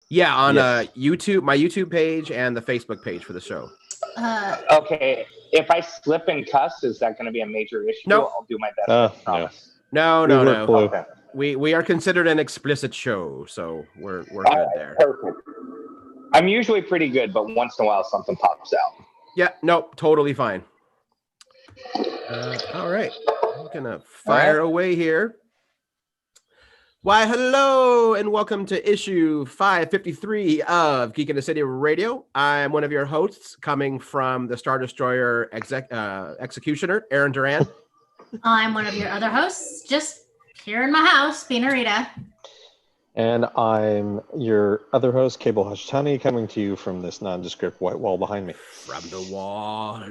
Yeah, on Yes. YouTube, my YouTube page and the Facebook page for the show. Okay, if I slip and cuss, is that going to be a major issue? Nope. I'll do my best. I No. promise. No, We no, work no. blue. Okay. We are considered an explicit show, so we're All good right, there. perfect. I'm usually pretty good, but once in a while something pops out. Yeah, nope, totally fine. All right, I'm gonna fire away here. Why, hello, and welcome to issue 553 of Geek in the City Radio. I'm one of your hosts, coming from the Star Destroyer Executioner, Aaron Duran. I'm one of your other hosts, just here in my house, being a Rita. And I'm your other host, Cable Hashtani, coming to you from this nondescript white wall behind me. From the wall.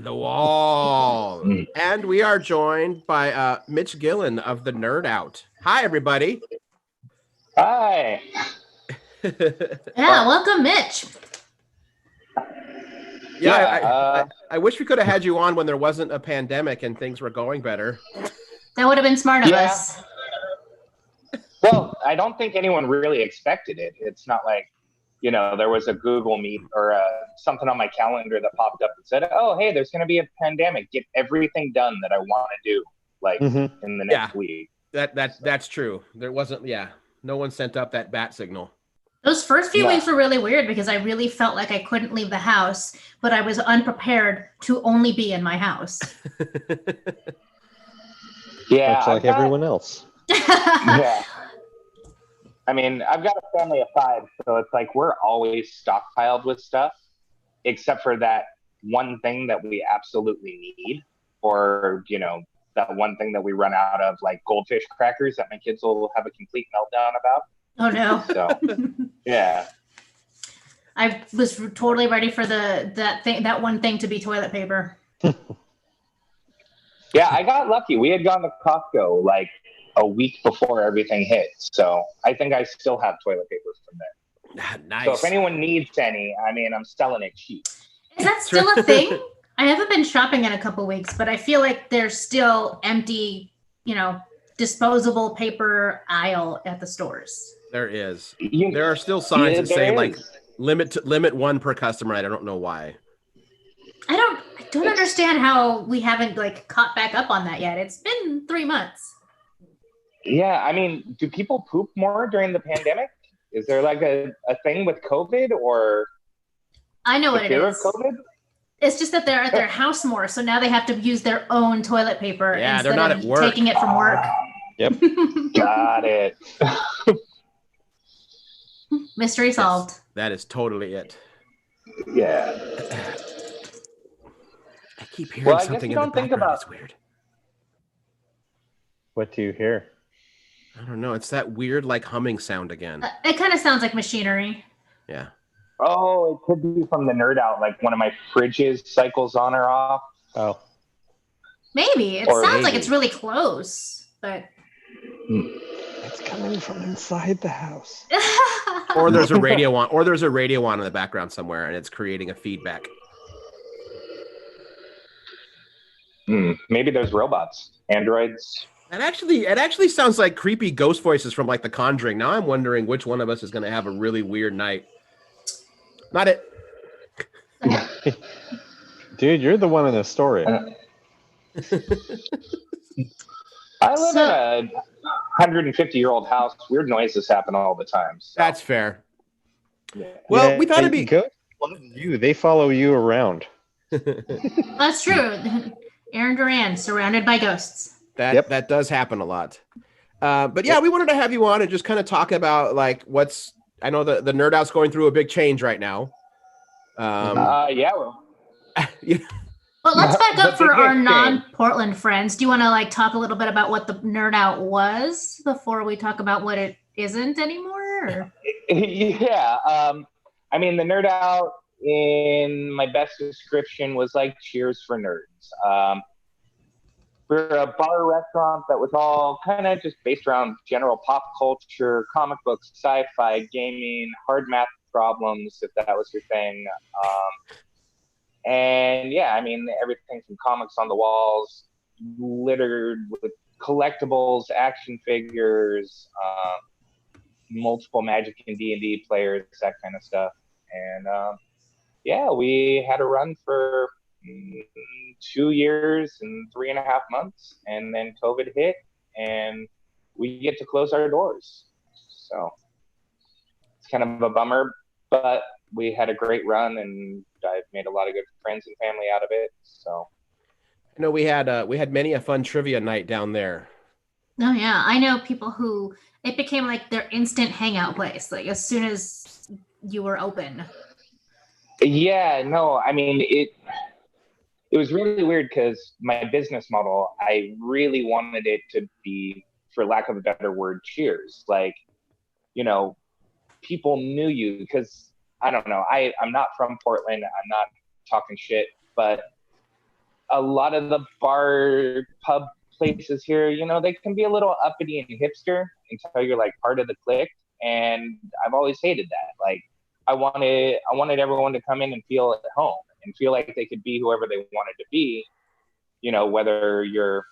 And we are joined by Mitch Gillen of the Nerd Out. Hi, everybody. Hi. Yeah, welcome, Mitch. I wish we could have had you on when there wasn't a pandemic and things were going better. That would have been smart of us. Well, I don't think anyone really expected it. It's not like, there was a Google Meet or something on my calendar that popped up and said, oh, hey, there's going to be a pandemic. Get everything done that I want to do, in the next week. That's true. There wasn't, no one sent up that bat signal. Those first few weeks were really weird because I really felt like I couldn't leave the house, but I was unprepared to only be in my house. Yeah. Much like everyone else. Yeah. I mean, I've got a family of 5, so it's like we're always stockpiled with stuff, except for that one thing that we absolutely need, or, that one thing that we run out of, like goldfish crackers that my kids will have a complete meltdown about. Oh, no. So, yeah. I was totally ready for that one thing to be toilet paper. Yeah, I got lucky. We had gone to Costco like a week before everything hit. So I think I still have toilet paper from there. Nice. So if anyone needs any, I'm selling it cheap. Is that still a thing? I haven't been shopping in a couple weeks, but I feel like there's still empty, disposable paper aisle at the stores. There is. There are still signs that say like limit one per customer. I don't know why. I don't understand how we haven't caught back up on that yet. It's been 3 months. Yeah, do people poop more during the pandemic? Is there like a thing with COVID or? I know what it is. Fear of COVID? It's just that they're at their house more, so now they have to use their own toilet paper instead they're not of at work. taking it from work. Yep. Got it. Mystery solved. Yes, that is totally it. Yeah. I keep hearing something in the background. It's weird. What do you hear? I don't know. It's that weird humming sound again. It kind of sounds like machinery. Yeah. Oh, it could be from the Nerd Out. Like one of my fridges cycles on or off. Oh. Maybe. It sounds like it's really close, but. It's coming from inside the house. Or there's a radio on in the background somewhere, and it's creating a feedback. Maybe there's robots, androids. It actually sounds like creepy ghost voices from The Conjuring. Now I'm wondering which one of us is going to have a really weird night. Not it. Dude, you're the one in the story. I live in a 150-year-old house. Weird noises happen all the time. So. That's fair. Yeah. Well, we thought it'd be good. They follow you around. That's true. Aaron Duran, surrounded by ghosts. That does happen a lot. But yeah, we wanted to have you on and just kind of talk about what's. I know the Nerd Out's going through a big change right now. Yeah. Well, let's back up for our non-Portland friends. Do you want to talk a little bit about what the Nerd Out was before we talk about what it isn't anymore? Or? Yeah. The Nerd Out, in my best description, was like Cheers for Nerds. We're a bar restaurant that was all kind of just based around general pop culture, comic books, sci-fi, gaming, hard math problems, if that was your thing. And yeah, everything from comics on the walls, littered with collectibles, action figures, multiple Magic and D&D players, that kind of stuff. And yeah, we had a run for 2 years and 3.5 months, and then COVID hit, and we get to close our doors. So it's kind of a bummer, but we had a great run, and I've made a lot of good friends and family out of it. So I know we had many a fun trivia night down there. Oh yeah, I know people who it became like their instant hangout place. Like as soon as you were open. yeah, no, I mean it was really weird because my business model, I really wanted it to be, for lack of a better word, cheers. Like, you know, people knew you because I don't know, I'm not from Portland. I'm not talking shit, but a lot of the bar pub places here, you know, they can be a little uppity and hipster until you're like part of the clique. And I've always hated that. Like I wanted everyone to come in and feel at home and feel like they could be whoever they wanted to be, you know, whether you're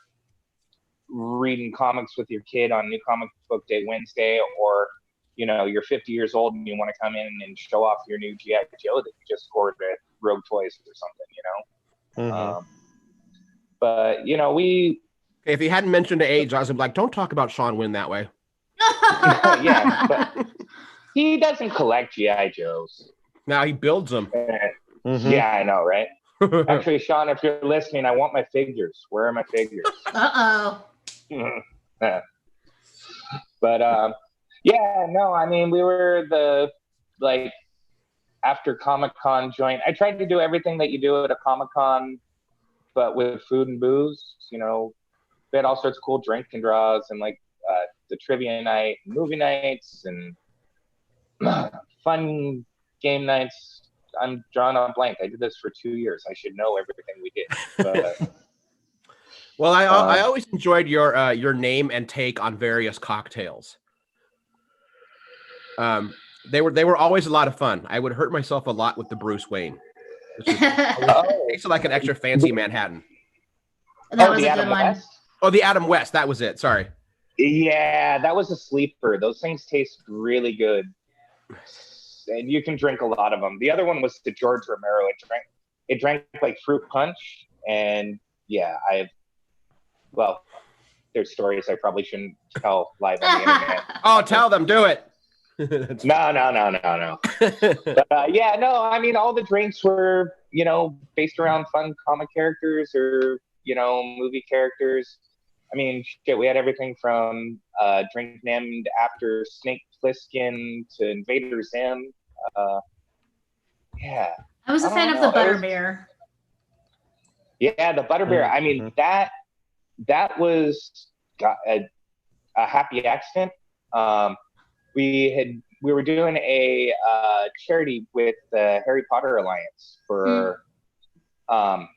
reading comics with your kid on New Comic Book Day Wednesday, or, you know, you're 50 years old and you want to come in and show off your new G.I. Joe that you just scored at Rogue Toys or something, you know? Mhm. But, you know, If he hadn't mentioned the age, I was like, don't talk about Sean Wynn that way. yeah, but he doesn't collect G.I. Joes. Now he builds them. Mhm. Yeah, I know, right? Actually, Sean, if you're listening, I want my figures. Where are my figures? Uh-oh. But yeah, no, I mean, we were the, like, after Comic-Con joint. I tried to do everything that you do at a Comic-Con, but with food and booze. You know, we had all sorts of cool drink and draws, and like the trivia night, movie nights, and fun game nights. I'm drawing on a blank. I did this for 2 years. I should know everything we did. But Well, I always enjoyed your name and take on various cocktails. They were always a lot of fun. I would hurt myself a lot with the Bruce Wayne. It tasted like an extra fancy Manhattan. That was the a Adam good one. West? Oh, the Adam West. That was it. Sorry. Yeah, that was a sleeper. Those things taste really good, and you can drink a lot of them. The other one was the George Romero. It drank like fruit punch, and yeah, well, there's stories I probably shouldn't tell live on the internet. Oh, tell them. Do it. No. But, yeah, no, I mean, all the drinks were, you know, based around fun comic characters or, you know, movie characters. I mean, shit, we had everything from drink named after Snake Plissken to Invader Zim. Yeah. I was a fan of the butterbeer. Yeah, the butterbeer. I mean, that was a happy accident. We were doing a charity with the Harry Potter Alliance for I'm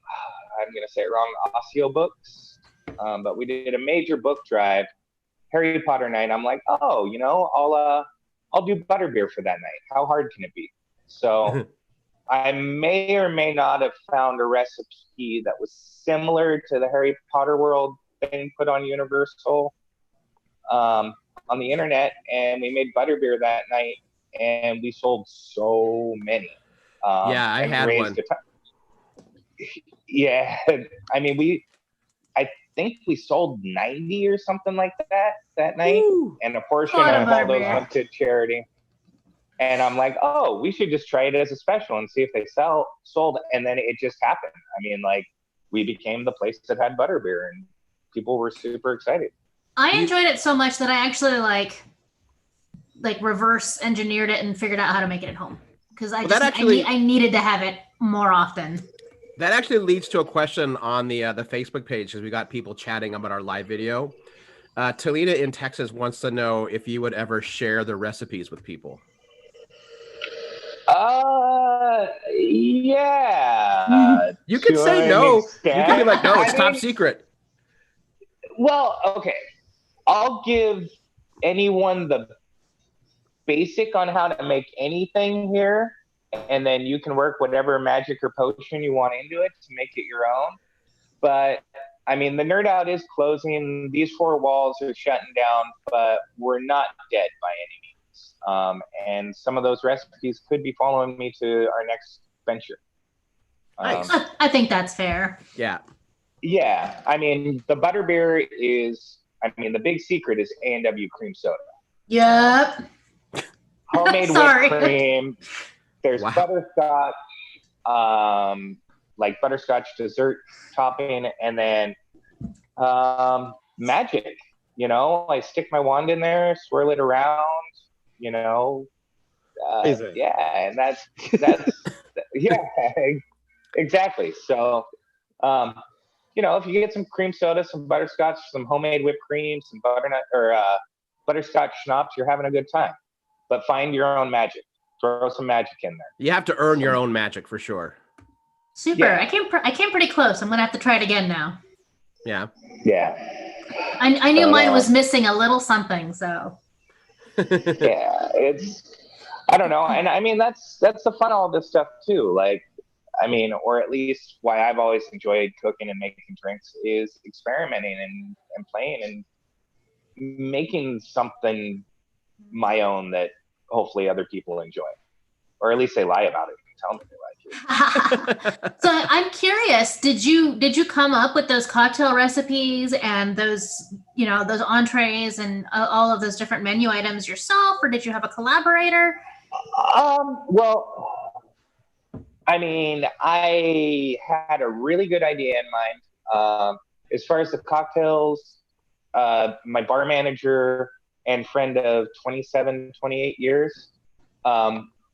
gonna say it wrong, Osseo Books, but we did a major book drive, Harry Potter night. I'm like, oh, you know, I'll do butterbeer for that night. How hard can it be? So I may or may not have found a recipe that was similar to the Harry Potter World thing put on Universal on the internet, and we made butterbeer that night, and we sold so many. Yeah, I had one. Yeah, I mean, I think we sold 90 or something like that night. Ooh. And a portion of all those went to charity. And I'm like, oh, we should just try it as a special and see if they sold. And then it just happened. I mean, like, we became the place that had butterbeer, and people were super excited. I enjoyed it so much that I actually like reverse engineered it and figured out how to make it at home, because I needed to have it more often. That actually leads to a question on the Facebook page, because we got people chatting about our live video. Talita in Texas wants to know if you would ever share the recipes with people. Yeah. You can say no. You can be like, no, it's top secret. Well, okay. I'll give anyone the basic on how to make anything here, and then you can work whatever magic or potion you want into it to make it your own. But I mean, the Nerd Out is closing. These 4 walls are shutting down, but we're not dead by any means. ingredients. And some of those recipes could be following me to our next venture. Nice. I think that's fair. Yeah. Yeah. I mean, the butterbeer is, the big secret is A&W cream soda. Yep. Homemade Sorry. whipped cream. There's Wow. butterscotch, like butterscotch dessert topping, and then magic. I stick my wand in there, swirl it around, Amazing. yeah, and that's yeah, exactly. So, if you get some cream soda, some butterscotch, some homemade whipped cream, some butternut or butterscotch schnapps, you're having a good time. But find your own magic. Throw some magic in there. You have to earn your own magic for sure. Super. Yeah. I came pretty close. I'm gonna have to try it again now. Yeah. Yeah. I knew mine was missing a little something, so. Yeah, I don't know. And that's the fun of all this stuff too. Like, or at least why I've always enjoyed cooking and making drinks is experimenting and playing and making something my own that hopefully other people enjoy, or at least they lie about it and tell me they like it. So I'm curious, did you come up with those cocktail recipes and those entrees and all of those different menu items yourself, or did you have a collaborator? Well, I had a really good idea in mind. As far as the cocktails, my bar manager and friend of 27, 28 years,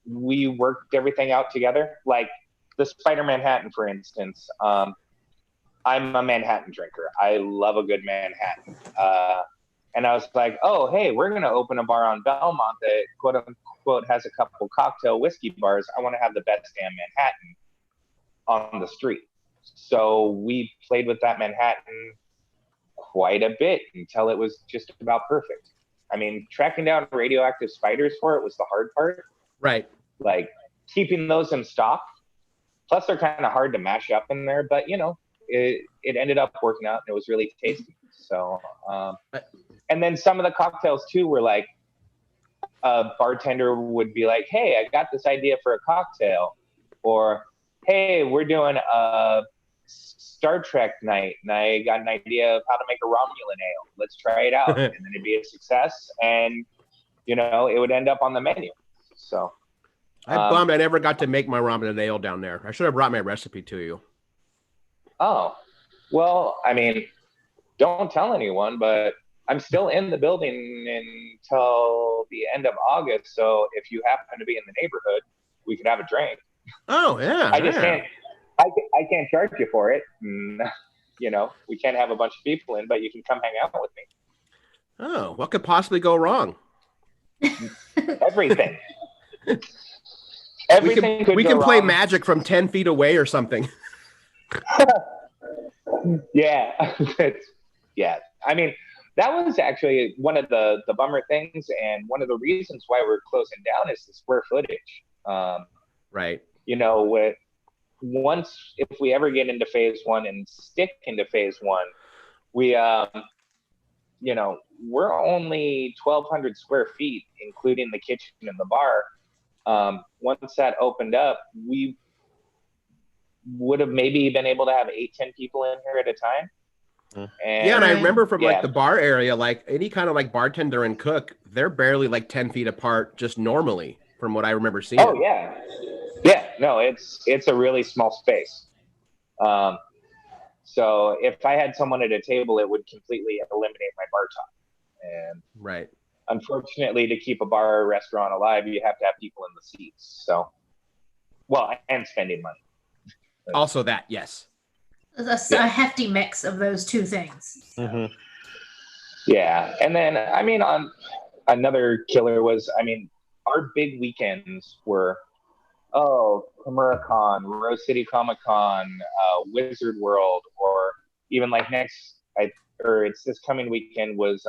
we worked everything out together. Like the Spider Manhattan, for instance. I'm a Manhattan drinker. I love a good Manhattan. And I was like, oh, hey, we're going to open a bar on Belmont that quote unquote has a couple cocktail whiskey bars. I want to have the best damn Manhattan on the street. So we played with that Manhattan quite a bit until it was just about perfect. Tracking down radioactive spiders for it was the hard part. Right. Like keeping those in stock. Plus they're kind of hard to mash up in there, but it ended up working out and it was really tasty. So, and then some of the cocktails too were like, a bartender would be like, hey, I got this idea for a cocktail, or hey, we're doing a Star Trek night and I got an idea of how to make a Romulan ale. Let's try it out. And then it'd be a success and, it would end up on the menu. So I'm bummed I never got to make my ramen ale down there. I should have brought my recipe to you. Oh, well, don't tell anyone, but I'm still in the building until the end of August. So if you happen to be in the neighborhood, we could have a drink. Oh, yeah. I just can't. I can't charge you for it. We can't have a bunch of people in, but you can come hang out with me. Oh, what could possibly go wrong? Everything. We can play magic from 10 feet away or something. Yeah. Yeah. That was actually one of the bummer things, and one of the reasons why we're closing down is the square footage. Right. If we ever get into phase one and stick into phase one, we we're only 1,200 square feet, including the kitchen and the bar. Once that opened up, we would have maybe been able to have 8-10 people in here at a time. And I remember from like the bar area, like any kind of like bartender and cook, they're barely like 10 feet apart just normally from what I remember seeing. Oh yeah. Yeah, no, it's a really small space. So if I had someone at a table, it would completely eliminate my bar time. And right. Unfortunately, to keep a bar or restaurant alive, you have to have people in the seats. So, and spending money. Also that, yes. A hefty mix of those two things. Mm-hmm. Yeah. And then, on another killer was, our big weekends were, KamuraCon, Rose City Comic Con, Wizard World, or even like it's this coming weekend was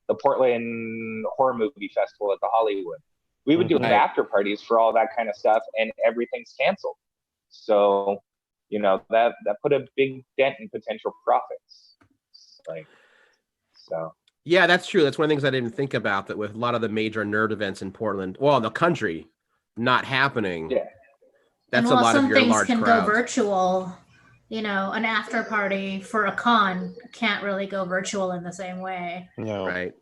the Portland Horror Movie Festival at the Hollywood. We would do after parties for all that kind of stuff, and everything's canceled. So, that put a big dent in potential profits. Yeah, that's true. That's one of the things I didn't think about, that with a lot of the major nerd events in Portland, well, the country not happening. Yeah. That's And a while lot of some your things large can go crowds. virtual, an after party for a con can't really go virtual in the same way. No. Right.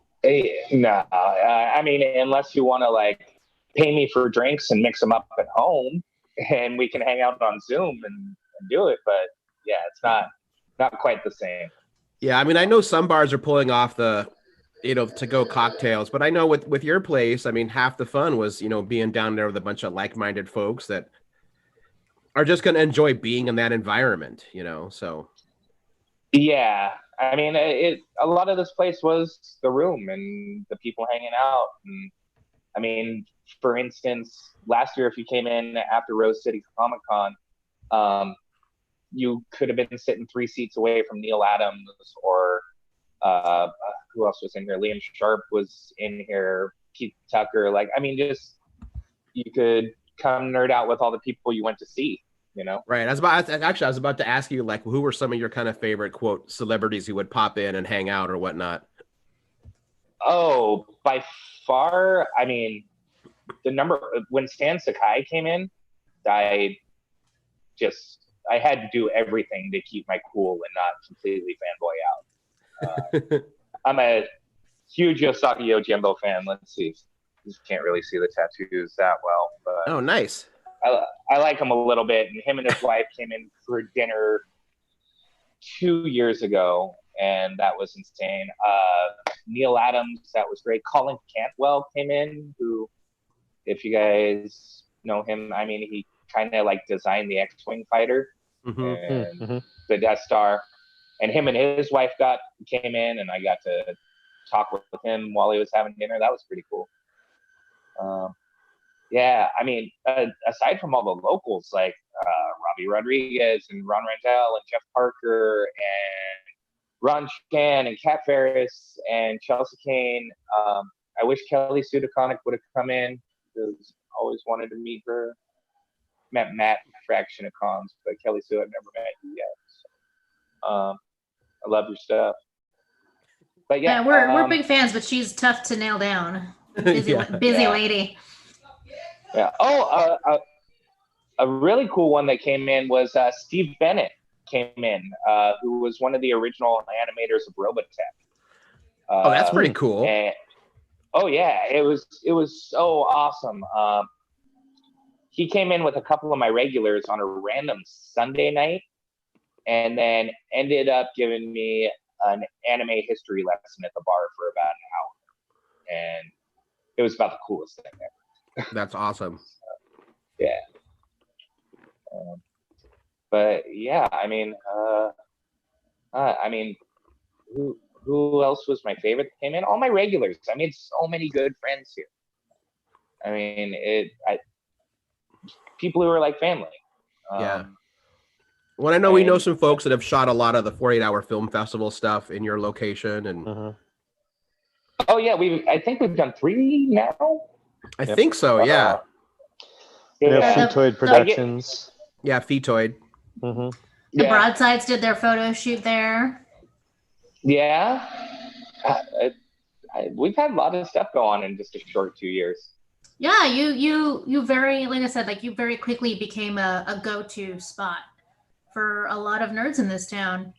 No, I mean, unless you want to like pay me for drinks and mix them up at home, and we can hang out on Zoom and do it. But yeah, it's not quite the same. Yeah, I mean, I know some bars are pulling off the, to go cocktails, but I know with your place, I mean, half the fun was, being down there with a bunch of like-minded folks that are just going to enjoy being in that environment, so. Yeah, I mean, a lot of this place was the room and the people hanging out. And I mean, for instance, last year, if you came in after Rose City Comic Con, you could have been sitting 3 seats away from Neil Adams, or who else was in here? Liam Sharp was in here, Keith Tucker. Like, I mean, just you could come nerd out with all the people you went to see. Right. I was about to ask you, like, who were some of your kind of favorite, quote, celebrities who would pop in and hang out or whatnot? Oh, by far, I mean, when Stan Sakai came in, I had to do everything to keep my cool and not completely fanboy out. I'm a huge Yosaki Yojimbo fan. Let's see. You can't really see the tattoos that well, but oh, nice. I like him a little bit. And him and his wife came in for dinner 2 years ago, and that was insane. Neil Adams, that was great. Colin Cantwell came in, who, if you guys know him, I mean, he kind of like designed the X-Wing fighter and the Death Star. And him and his wife came in, and I got to talk with him while he was having dinner. That was pretty cool. Yeah, I mean, aside from all the locals like Robbie Rodriguez and Ron Rangel and Jeff Parker and Ron Chan and Kat Ferris and Chelsea Kane, I wish Kelly Sue DeConnick would have come in, because I always wanted to meet her. Met Matt Fraction of cons, but Kelly Sue I've never met you yet. So, I love your stuff. But yeah, we're big fans, but she's tough to nail down. Busy lady. Yeah. Oh, a really cool one that came in was Steve Bennett came in, who was one of the original animators of Robotech. Oh, that's pretty cool. Oh yeah, it was so awesome. He came in with a couple of my regulars on a random Sunday night, and then ended up giving me an anime history lesson at the bar for about an hour, and it was about the coolest thing ever. That's awesome. Yeah. But yeah, I mean, who else was my favorite that came in? All my regulars. I made so many good friends here. I mean, people who are like family. Yeah. Well, I know we know some folks that have shot a lot of the 48-hour film festival stuff in your location, and oh yeah, I think we've done 3 now. I think so. Yeah. Feetoid Productions. Yeah, Feetoid. The Broadsides did their photo shoot there. Yeah. We've had a lot of stuff go on in just a short 2 years. Yeah, you very, like I said, like you very quickly became a go-to spot for a lot of nerds in this town.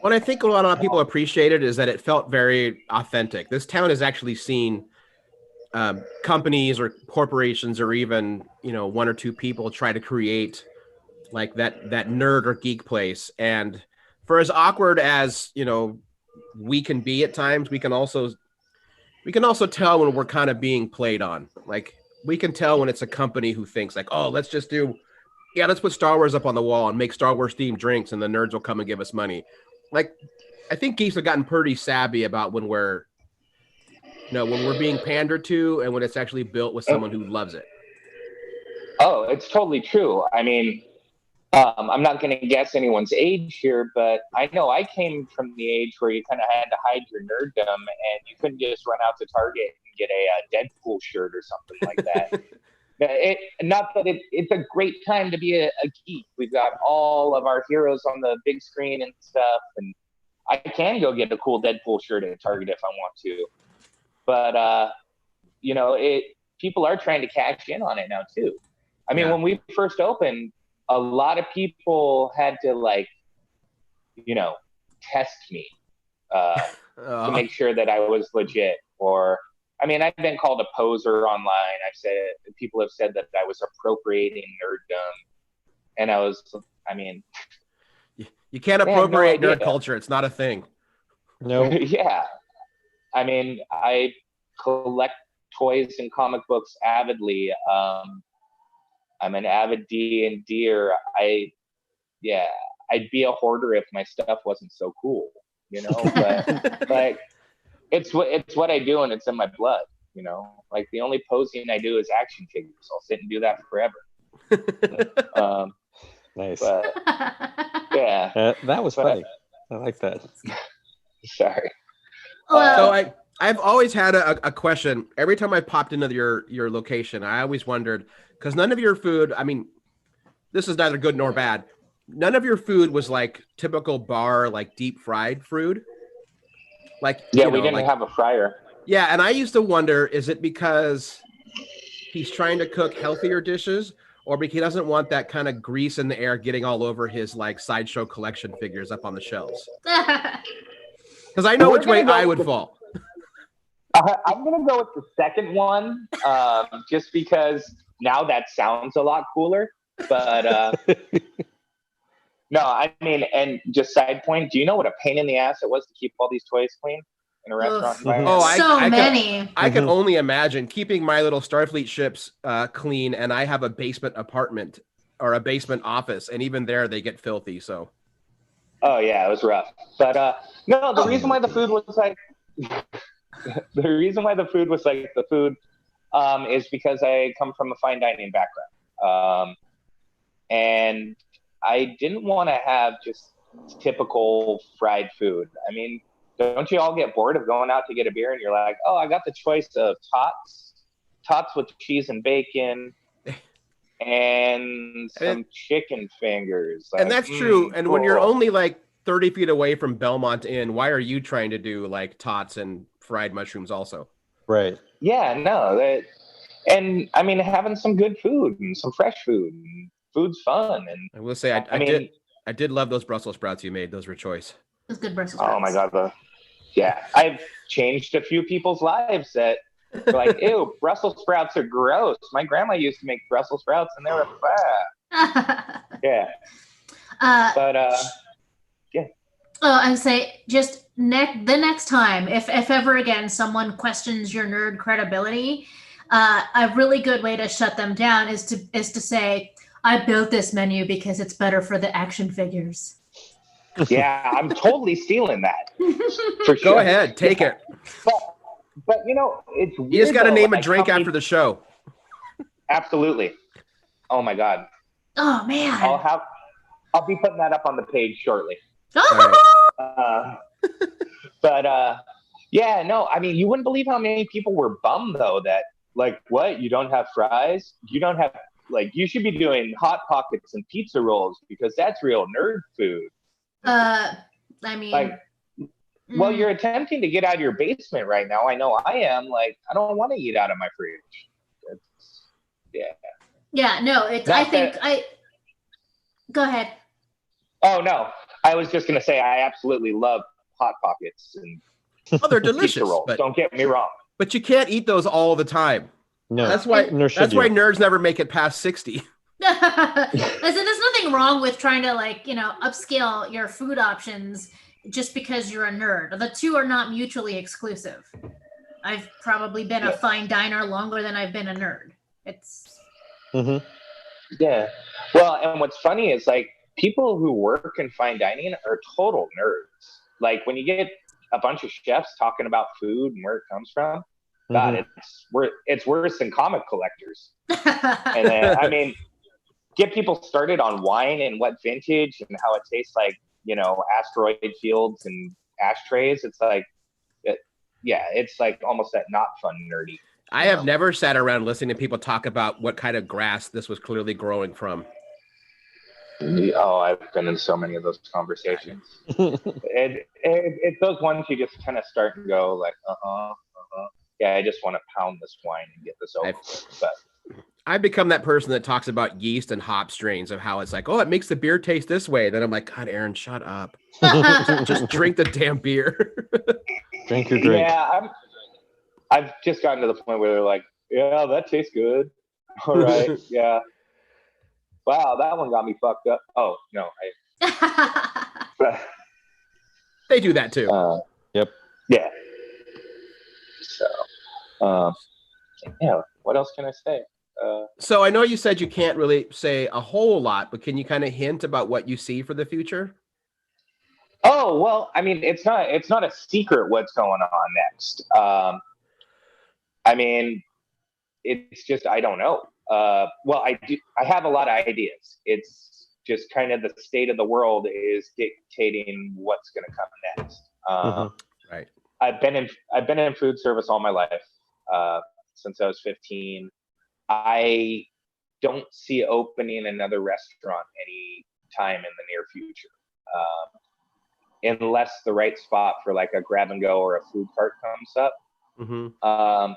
What I think a lot of people appreciated is that it felt very authentic. This town has actually seen companies or corporations, or even 1 or 2 people try to create like that nerd or geek place. And for as awkward as we can be at times, we can also tell when we're kind of being played on. Like, we can tell when it's a company who thinks like, oh, let's put Star Wars up on the wall and make Star Wars themed drinks, and the nerds will come and give us money. Like, I think geeks have gotten pretty savvy about when we're being pandered to, and when it's actually built with someone who loves it. Oh, it's totally true. I mean, I'm not going to guess anyone's age here, but I know I came from the age where you kind of had to hide your nerddom, and you couldn't just run out to Target and get a Deadpool shirt or something like that. It's a great time to be a geek. We've got all of our heroes on the big screen and stuff, and I can go get a cool Deadpool shirt at Target if I want to. But, you know, people are trying to cash in on it now too. I mean, when we first opened, a lot of people had to, like, you know, test me to make sure that I was legit. Or, I mean, I've been called a poser online. People have said that I was appropriating nerddom. And you can't appropriate nerd culture. It's not a thing. No. Yeah. I mean, I collect toys and comic books avidly. I'm an avid D&D'er. I'd be a hoarder if my stuff wasn't so cool, you know. But like, it's what I do, and it's in my blood, you know. Like, the only posing I do is action figures. I'll sit and do that forever. Nice. But, yeah, that was funny. I like that. Sorry. So I've always had a question. Every time I popped into your location, I always wondered, because none of your food, I mean, this is neither good nor bad. None of your food was like typical bar, like deep fried food. Like, yeah, we didn't have a fryer. Yeah, and I used to wonder, is it because he's trying to cook healthier dishes, or because he doesn't want that kind of grease in the air getting all over his like sideshow collection figures up on the shelves? Because I know which way I would fall. I'm going to go with the second one, just because now that sounds a lot cooler. But no, I mean, and just side point, do you know what a pain in the ass it was to keep all these toys clean in a restaurant environment? I can only imagine keeping my little Starfleet ships clean, and I have a basement apartment or a basement office, and even there they get filthy. So. Oh yeah, it was rough. But no, the reason why the food was like the food is because I come from a fine dining background, and I didn't want to have just typical fried food. I mean, don't you all get bored of going out to get a beer and you're like, oh, I got the choice of tots with cheese and bacon, and some chicken fingers. Like, and that's true. And cool. When you're only like 30 feet away from Belmont Inn, why are you trying to do like tots and fried mushrooms also? Right. Yeah, no. And I mean, having some good food and some fresh food. And food's fun. And I will say, I did love those Brussels sprouts you made. Those were choice. Those good Brussels sprouts. Oh my God. I've changed a few people's lives that were like, ew, Brussels sprouts are gross. My grandma used to make Brussels sprouts and they were bad. Yeah. Yeah. Oh, I say just the next time, if ever again someone questions your nerd credibility, a really good way to shut them down is to say, I built this menu because it's better for the action figures. Yeah, I'm totally stealing that. For sure. Go ahead, take it. But you know, it's weird. You just got to name a drink after the show. Absolutely. Oh my God. Oh man. I'll be putting that up on the page shortly. Oh. Yeah, no, I mean, you wouldn't believe how many people were bummed though that, like, what? You don't have fries? You don't have, like, you should be doing Hot Pockets and pizza rolls because that's real nerd food. I mean, like, well, you're attempting to get out of your basement right now. I know I am. Like, I don't want to eat out of my fridge. Yeah, no, it's, go ahead. Oh, no. I was just going to say, I absolutely love Hot Pockets and they're delicious. Pizza rolls. Don't get me wrong. But you can't eat those all the time. No, that's why nerds never make it past 60. There's nothing wrong with trying to, like, you know, upscale your food options just because you're a nerd. The two are not mutually exclusive. I've probably been a fine diner longer than I've been a nerd. It's yeah. Well, and what's funny is, like, people who work in fine dining are total nerds. Like, when you get a bunch of chefs talking about food and where it comes from, God, it's worse than comic collectors. And then, I mean, get people started on wine and what vintage and how it tastes like, you know, asteroid fields and ashtrays. It's like, it's like almost that not fun nerdy. I have never sat around listening to people talk about what kind of grass this was clearly growing from. Oh, I've been in so many of those conversations. It's those ones you just kind of start and go like, yeah, I just want to pound this wine and get this over with. But I've become that person that talks about yeast and hop strains of how it's like, oh, it makes the beer taste this way. Then I'm like, God, Aaron, shut up. just drink the damn beer. Drink your drink. Yeah, I've just gotten to the point where they're like, yeah, that tastes good. All right, yeah. Wow, that one got me fucked up. Oh no, They do that too. Yep. Yeah. So, yeah. What else can I say? So I know you said you can't really say a whole lot, but can you kind of hint about what you see for the future? Oh well, I mean, it's not a secret what's going on next. I mean, it's just I don't know. Well, I have a lot of ideas. It's just kind of the state of the world is dictating what's going to come next. Right. I've been in food service all my life, since I was 15. I don't see opening another restaurant any time in the near future, unless the right spot for like a grab and go or a food cart comes up. Mm-hmm.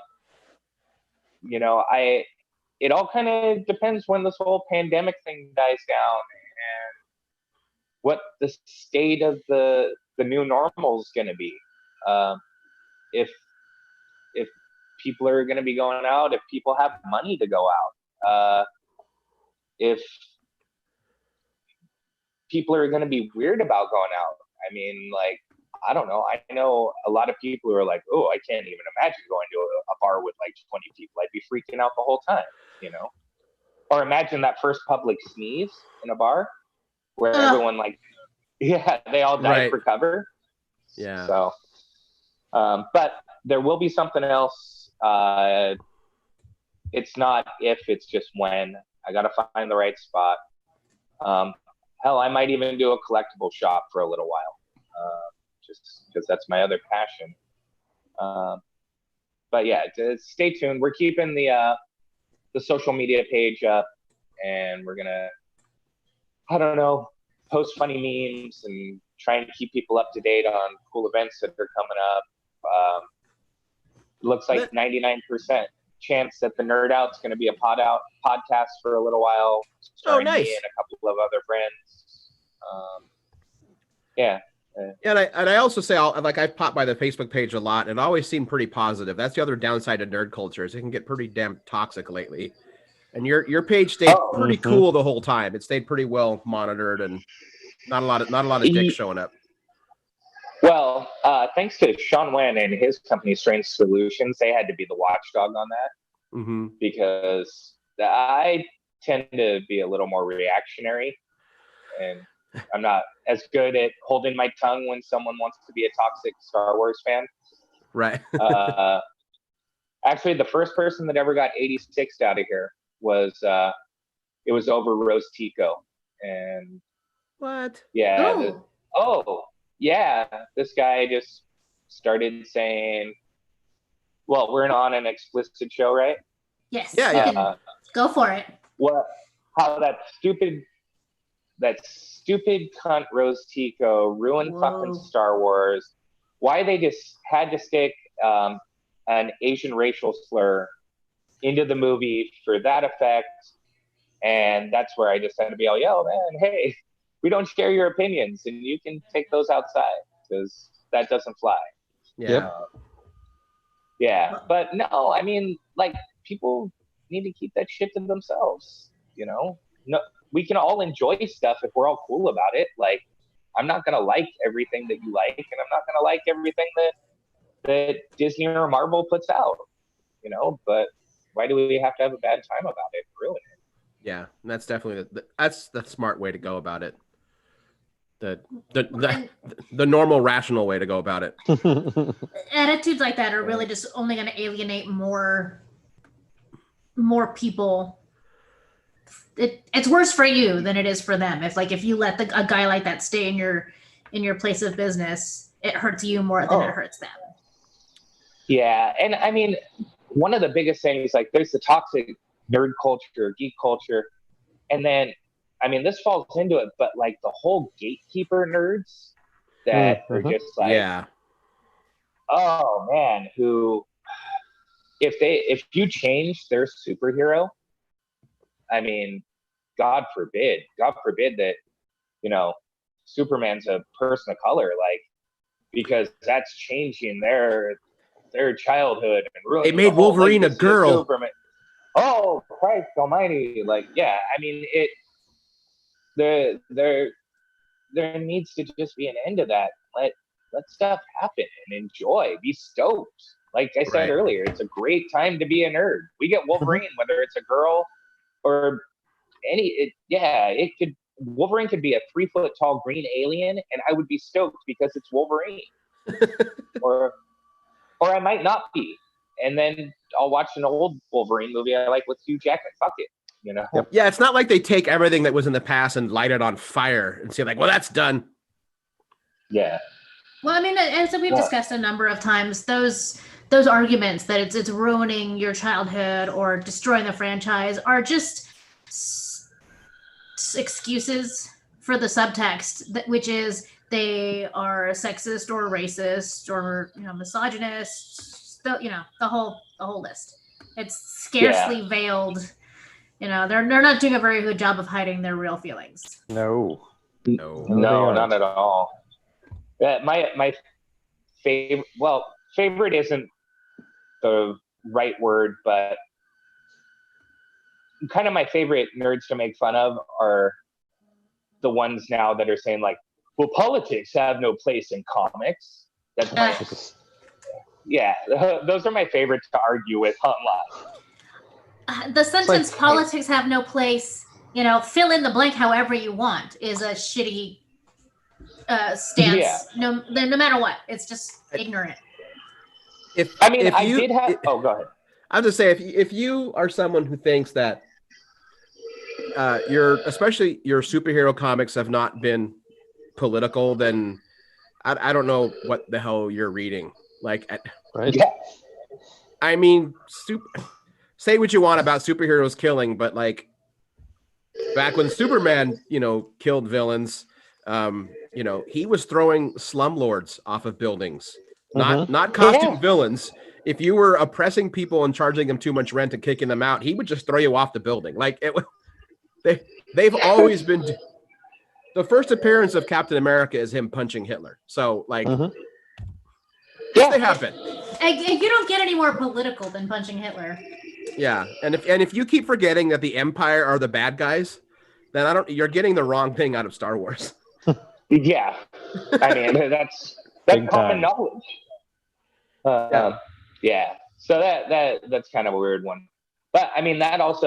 You know, it all kind of depends when this whole pandemic thing dies down and what the state of the new normal is going to be. If people are going to be going out, if people have money to go out, if people are going to be weird about going out. I mean, like, I don't know. I know a lot of people who are like, oh, I can't even imagine going to a bar with like 20 people. I'd be freaking out the whole time, you know? Or imagine that first public sneeze in a bar where everyone like, yeah, they all died for cover. Yeah. So, but there will be something else. It's not if, it's just when. I got to find the right spot. Hell, I might even do a collectible shop for a little while, just because that's my other passion. But yeah, stay tuned. We're keeping the social media page up, and we're gonna, I don't know, post funny memes and try and keep people up to date on cool events that are coming up. Looks like 99% chance that the Nerd Out's going to be a podcast for a little while. Oh, nice. Me and a couple of other friends. Yeah. And I also say, I've popped by the Facebook page a lot, and it always seemed pretty positive. That's the other downside of nerd culture is it can get pretty damn toxic lately. And your page stayed pretty cool the whole time. It stayed pretty well monitored, and not a lot of dicks showing up. Well, thanks to Sean Wen and his company, Strange Solutions, they had to be the watchdog on that, because I tend to be a little more reactionary, and I'm not as good at holding my tongue when someone wants to be a toxic Star Wars fan. Right. Actually, the first person that ever got 86'd out of here was it was over Rose Tico. And what? Yeah. Yeah. This guy just started saying, well, we're on an explicit show, right? Yes. Yeah. Go for it. How that stupid cunt Rose Tico ruined fucking Star Wars. Why they just had to stick an Asian racial slur into the movie for that effect. And that's where I just had to be all, yo, man, hey, we don't share your opinions, and you can take those outside because that doesn't fly. Yeah. Yeah. But no, I mean, like, people need to keep that shit to themselves, you know? No, we can all enjoy stuff if we're all cool about it. Like, I'm not going to like everything that you like, and I'm not going to like everything that Disney or Marvel puts out, you know? But why do we have to have a bad time about it? Ruin it. Yeah, and that's definitely that's the smart way to go about it. The normal, rational way to go about it. Attitudes like that are really just only going to alienate more people. It's worse for you than it is for them. If you let a guy like that stay in your place of business, it hurts you more than it hurts them. Yeah, and I mean, one of the biggest things, like, there's the toxic nerd culture, geek culture, and then I mean, this falls into it, but like the whole gatekeeper nerds that are just like, yeah, oh man, who if you change their superhero, I mean, God forbid that, you know, Superman's a person of color, like, because that's changing their childhood and ruining. They made Wolverine a girl. Superman. Oh Christ Almighty! Like, yeah, I mean, there needs to just be an end to that. Let stuff happen and enjoy. Be stoked. Like I said earlier, it's a great time to be a nerd. We get Wolverine, whether it's a girl or it could. Wolverine could be a 3-foot tall green alien, and I would be stoked because it's Wolverine. or I might not be, and then I'll watch an old Wolverine movie I like with Hugh Jackman. Fuck it, you know. Yep. Yeah, it's not like they take everything that was in the past and light it on fire and say like, well, that's done. Yeah. Well, I mean, as we've discussed a number of times, those arguments that it's ruining your childhood or destroying the franchise are just excuses for the subtext, which is they are sexist or racist or, you know, misogynist, the whole list. It's scarcely veiled. You know, they're not doing a very good job of hiding their real feelings. No, not at all. My favorite isn't the right word, but kind of my favorite nerds to make fun of are the ones now that are saying like, well, politics have no place in comics. That's my, yeah, those are my favorites to argue with online. The sentence politics have no place, you know, fill in the blank however you want is a shitty stance. Yeah. No matter what, it's just ignorant. Go ahead. I'll just say, if you are someone who thinks that especially your superhero comics have not been political, then I don't know what the hell you're reading. Like, right? Yeah. I mean, say what you want about superheroes killing, but like back when Superman, you know, killed villains, you know, he was throwing slumlords off of buildings, not costume villains. If you were oppressing people and charging them too much rent and kicking them out, he would just throw you off the building. Like they've always been. The first appearance of Captain America is him punching Hitler. So like, they happen. You don't get any more political than punching Hitler. Yeah, and if you keep forgetting that the Empire are the bad guys, then you're getting the wrong thing out of Star Wars. Yeah, I mean that's common knowledge. Yeah, so that's kind of a weird one. But I mean that was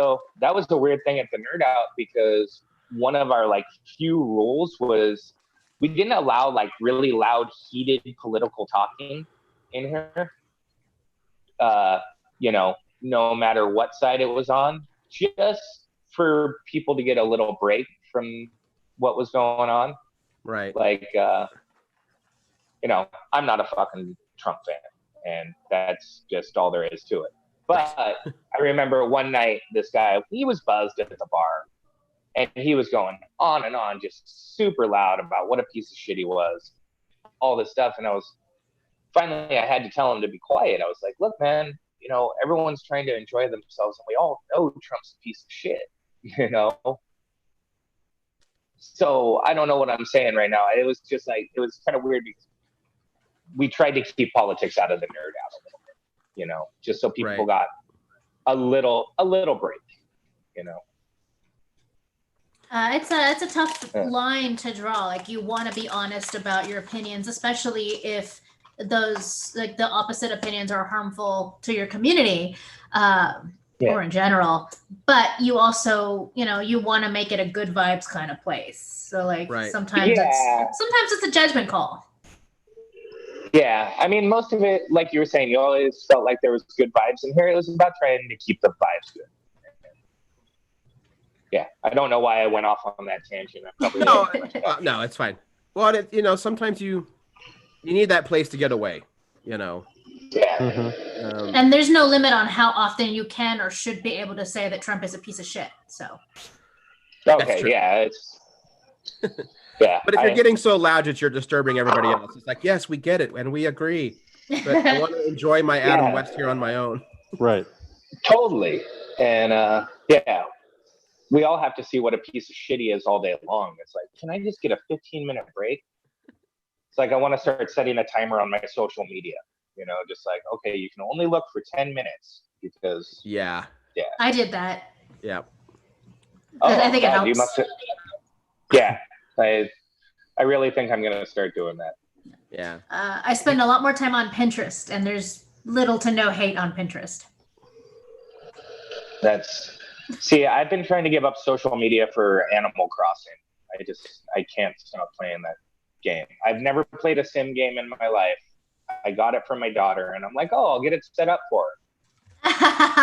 a weird thing at the Nerd Out, because one of our like few rules was we didn't allow like really loud, heated political talking in here. You know, no matter what side it was on, just for people to get a little break from what was going on. Right. Like, you know, I'm not a fucking Trump fan, and that's just all there is to it. But I remember one night, this guy, he was buzzed at the bar, and he was going on and on, just super loud about what a piece of shit he was, all this stuff. And finally, I had to tell him to be quiet. I was like, look, man, you know, everyone's trying to enjoy themselves, and we all know Trump's a piece of shit, you know? So I don't know what I'm saying right now. It was just like, it was kind of weird because we tried to keep politics out of the Nerd Out a little bit, you know, just so people got a little break, you know? It's a tough line to draw. Like, you want to be honest about your opinions, especially if those, like, the opposite opinions are harmful to your community, or in general. But you also, you know, you want to make it a good vibes kind of place. So like sometimes it's a judgment call. Yeah, I mean, most of it, like you were saying, you always felt like there was good vibes in here. It was about trying to keep the vibes good. Yeah, I don't know why I went off on that tangent. No, it's fine. Well, you know, sometimes you need that place to get away, you know. Yeah. And there's no limit on how often you can or should be able to say that Trump is a piece of shit. So. Okay, yeah, it's yeah. But if you're getting so loud that you're disturbing everybody else, it's like, yes, we get it and we agree. But I want to enjoy my Adam West here on my own. Right. Totally. And yeah, we all have to see what a piece of shit he is all day long. It's like, can I just get a 15-minute break? It's like I want to start setting a timer on my social media. You know, just like, okay, you can only look for 10 minutes because yeah. I did that. Yeah. Oh, I think it helps. You must have, yeah. I really think I'm gonna start doing that. Yeah. I spend a lot more time on Pinterest, and there's little to no hate on Pinterest. See, I've been trying to give up social media for Animal Crossing. I can't stop playing that game. I've never played a sim game in my life. I got it from my daughter, and I'm like, oh, I'll get it set up for her.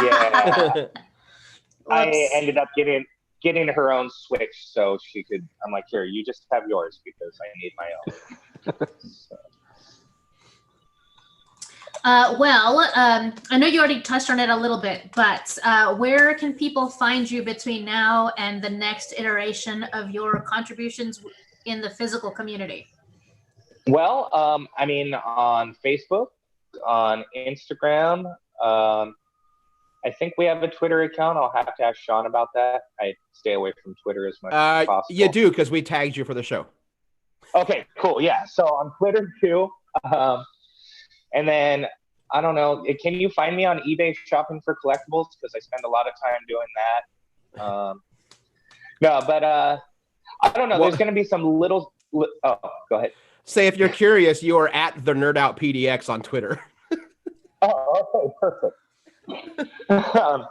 Yeah. I ended up getting her own Switch so she could. I'm like, here, you just have yours because I need my own. So. I know you already touched on it a little bit, but where can people find you between now and the next iteration of your contributions in the physical community? Well, I mean, on Facebook, on Instagram, I think we have a Twitter account. I'll have to ask Sean about that. I stay away from Twitter as much as possible. You do, because we tagged you for the show. Okay, cool. Yeah, so on Twitter too. And then, I don't know, can you find me on eBay shopping for collectibles? Because I spend a lot of time doing that. No, but I don't know. There's going to be some little... Oh, go ahead. Say, if you're curious, you are at the Nerd Out PDX on Twitter. Oh, okay, perfect. I'll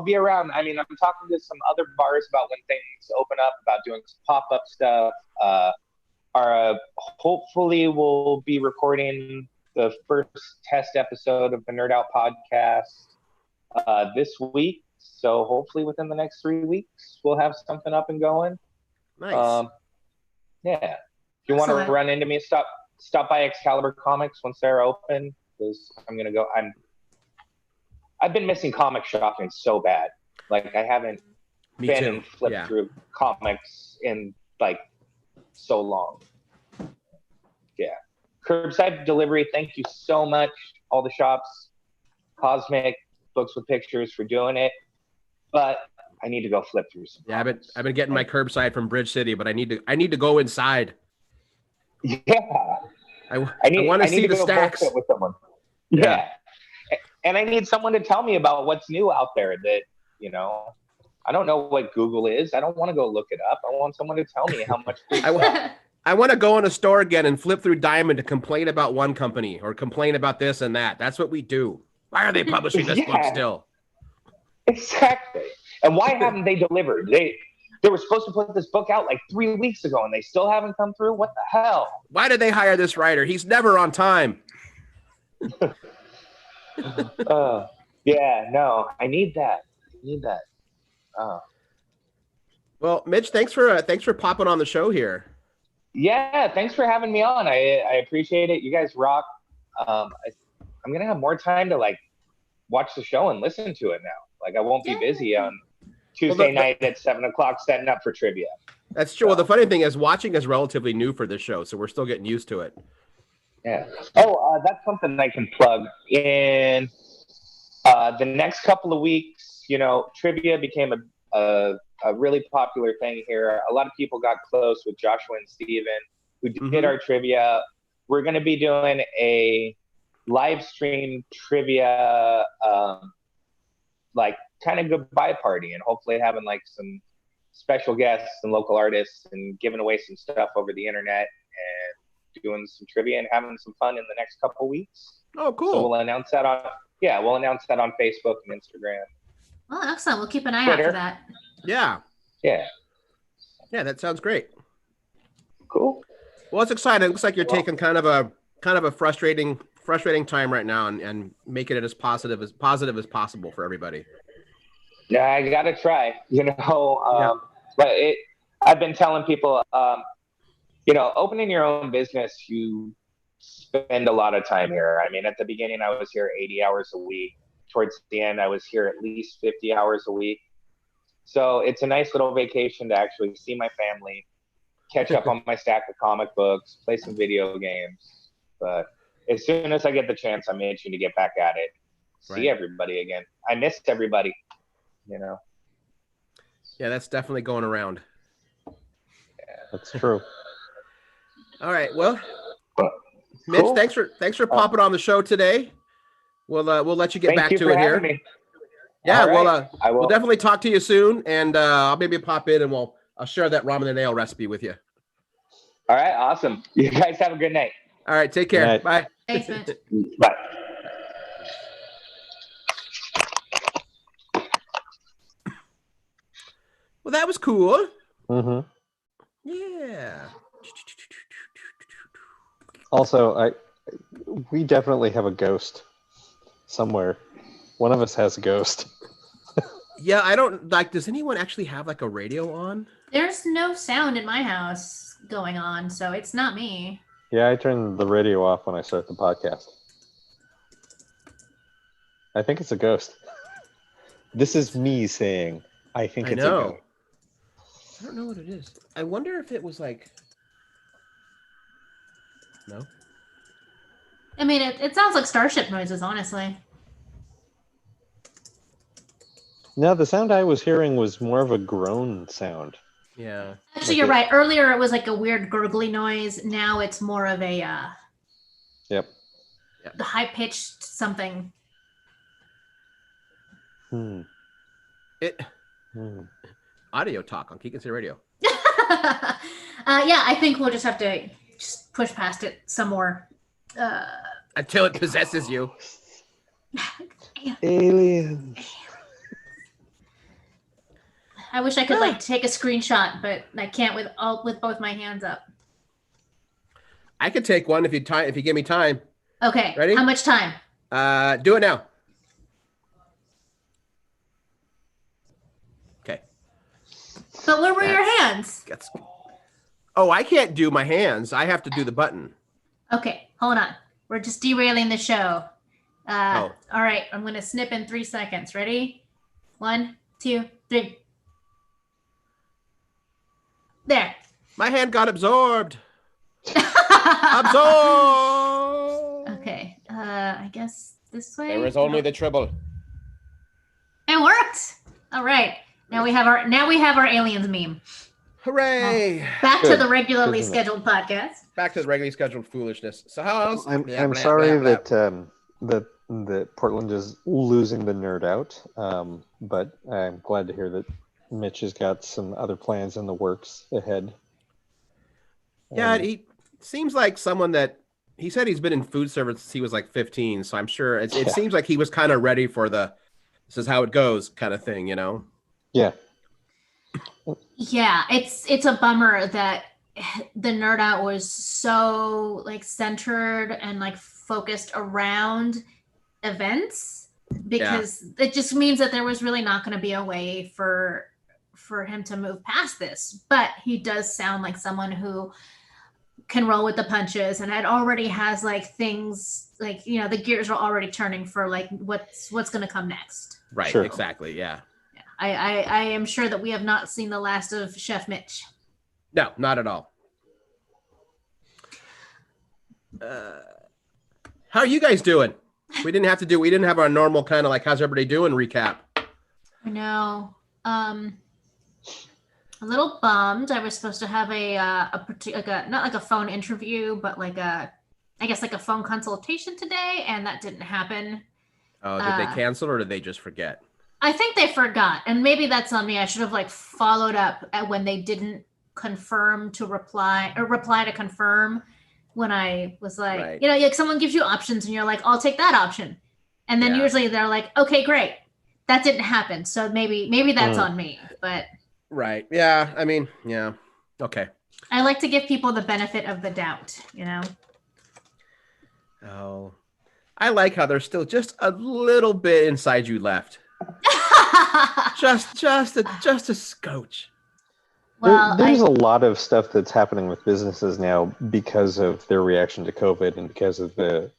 be around. I mean, I'm talking to some other bars about when things open up, about doing some pop-up stuff. Hopefully we'll be recording the first test episode of the Nerd Out podcast this week. So hopefully within the next 3 weeks, we'll have something up and going. Nice. Yeah. If you want to run into me, stop by Excalibur Comics once they're open, because I'm gonna go. I've been missing comic shopping so bad. Like I haven't been flipped through comics in like so long. Yeah. Curbside delivery. Thank you so much, all the shops, Cosmic, Books with Pictures, for doing it. But I need to go flip through some. Yeah, I've been getting my curbside from Bridge City, but I need to go inside. Yeah. I want to see the stacks with someone. Yeah. And I need someone to tell me about what's new out there that, you know, I don't know what Google is. I don't want to go look it up. I want someone to tell me how much. I want to go in a store again and flip through Diamond to complain about one company or complain about this and that. That's what we do. Why are they publishing this book still? Exactly. And why haven't they delivered? They were supposed to put this book out like 3 weeks ago and they still haven't come through. What the hell? Why did they hire this writer? He's never on time. Yeah, no, I need that. Well, Mitch, thanks for popping on the show here. Yeah, thanks for having me on. I appreciate it. You guys rock. I'm gonna have more time to like watch the show and listen to it now. Like I won't be busy on Tuesday night at 7:00 setting up for trivia. That's true. Well, the funny thing is watching is relatively new for this show, so we're still getting used to it. Yeah. Oh, that's something I can plug in. The next couple of weeks, you know, trivia became a really popular thing here. A lot of people got close with Joshua and Steven, who did our trivia. We're going to be doing a live stream trivia, like kind of goodbye party, and hopefully having like some special guests and local artists and giving away some stuff over the internet and doing some trivia and having some fun in the next couple weeks. Oh, cool. So we'll announce that on Facebook and Instagram. Oh, excellent. We'll keep an eye Twitter. out for that. Yeah. Yeah. Yeah, that sounds great. Cool. Well, it's exciting. It looks like you're taking kind of a frustrating time right now and making it as positive as possible for everybody. Yeah, I gotta try. You know, but I've been telling people, you know, opening your own business, you spend a lot of time here. I mean, at the beginning, I was here 80 hours a week. towards the end, I was here at least 50 hours a week. So it's a nice little vacation to actually see my family, catch up on my stack of comic books, play some video games. But as soon as I get the chance, I'm itching to get back at it, see everybody again. I missed everybody, you know. Yeah, that's definitely going around. Yeah. That's true. All right, well, Mitch, Cool. thanks for popping on the show today. We'll let you get back to it here. Me. Yeah, right. we'll definitely talk to you soon, and I'll maybe pop in and I'll share that ramen and ale recipe with you. All right, awesome. You guys have a good night. All right, take care. Bye. Thanks, Mitch. Bye. Well, that was cool. Mm-hmm. Yeah. Also, we definitely have a ghost somewhere. One of us has a ghost. Yeah, I don't like. Does anyone actually have like a radio on? There's no sound in my house going on, so it's not me. Yeah, I turn the radio off when I start the podcast. I think it's a ghost. This is me saying, I think it's a ghost. I don't know what it is. I wonder if it was like... No? I mean, it sounds like starship noises, honestly. No, the sound I was hearing was more of a groan sound. Yeah. Actually, you're right. Earlier, it was like a weird gurgly noise. Now it's more of a... Yep. The high-pitched something. Audio talk on Geek and City Radio. Yeah, I think we'll just have to just push past it some more. Until it possesses you. Aliens. I wish I could like take a screenshot, but I can't with both my hands up. I could take one if you give me time. Okay. Ready? How much time? Do it now. Okay. But where were your hands? Oh, I can't do my hands. I have to do the button. Okay, hold on. We're just derailing the show. Oh. All right, I'm going to snip in 3 seconds. Ready? 1, 2, 3. There. My hand got absorbed. Absorbed. Okay. I guess this way. There was only the trouble. It worked. All right. Now we have our aliens meme. Hooray! Back to the regularly scheduled podcast. Back to the regularly scheduled foolishness. So how else? I'm sorry that Portland is losing the nerd out, but I'm glad to hear that Mitch has got some other plans in the works ahead. Yeah, he seems like someone that he said he's been in food service since he was like 15. So I'm sure it seems like he was kind of ready for the this is how it goes kind of thing, you know? Yeah. Yeah, it's a bummer that the nerd out was so like centered and like focused around events because it just means that there was really not going to be a way for him to move past this. But he does sound like someone who can roll with the punches and already has like things like, you know, the gears are already turning for like what's going to come next. Right. Sure. Exactly. Yeah. I am sure that we have not seen the last of Chef Mitch. No, not at all. How are you guys doing? We didn't have our normal kind of like, how's everybody doing recap. I know. A little bummed. I was supposed to have not like a phone interview, but like I guess like a phone consultation today, and that didn't happen. Oh, did they cancel or did they just forget? I think they forgot, and maybe that's on me. I should have like followed up when they didn't confirm to reply to confirm when I was like, you know, like someone gives you options and you're like, I'll take that option. And then usually they're like, okay, great. That didn't happen. So maybe that's on me, but. Right. Yeah. I mean, yeah. Okay. I like to give people the benefit of the doubt, you know? Oh, I like how there's still just a little bit inside you left. just a scotch. Well, there's a lot of stuff that's happening with businesses now because of their reaction to COVID and because of the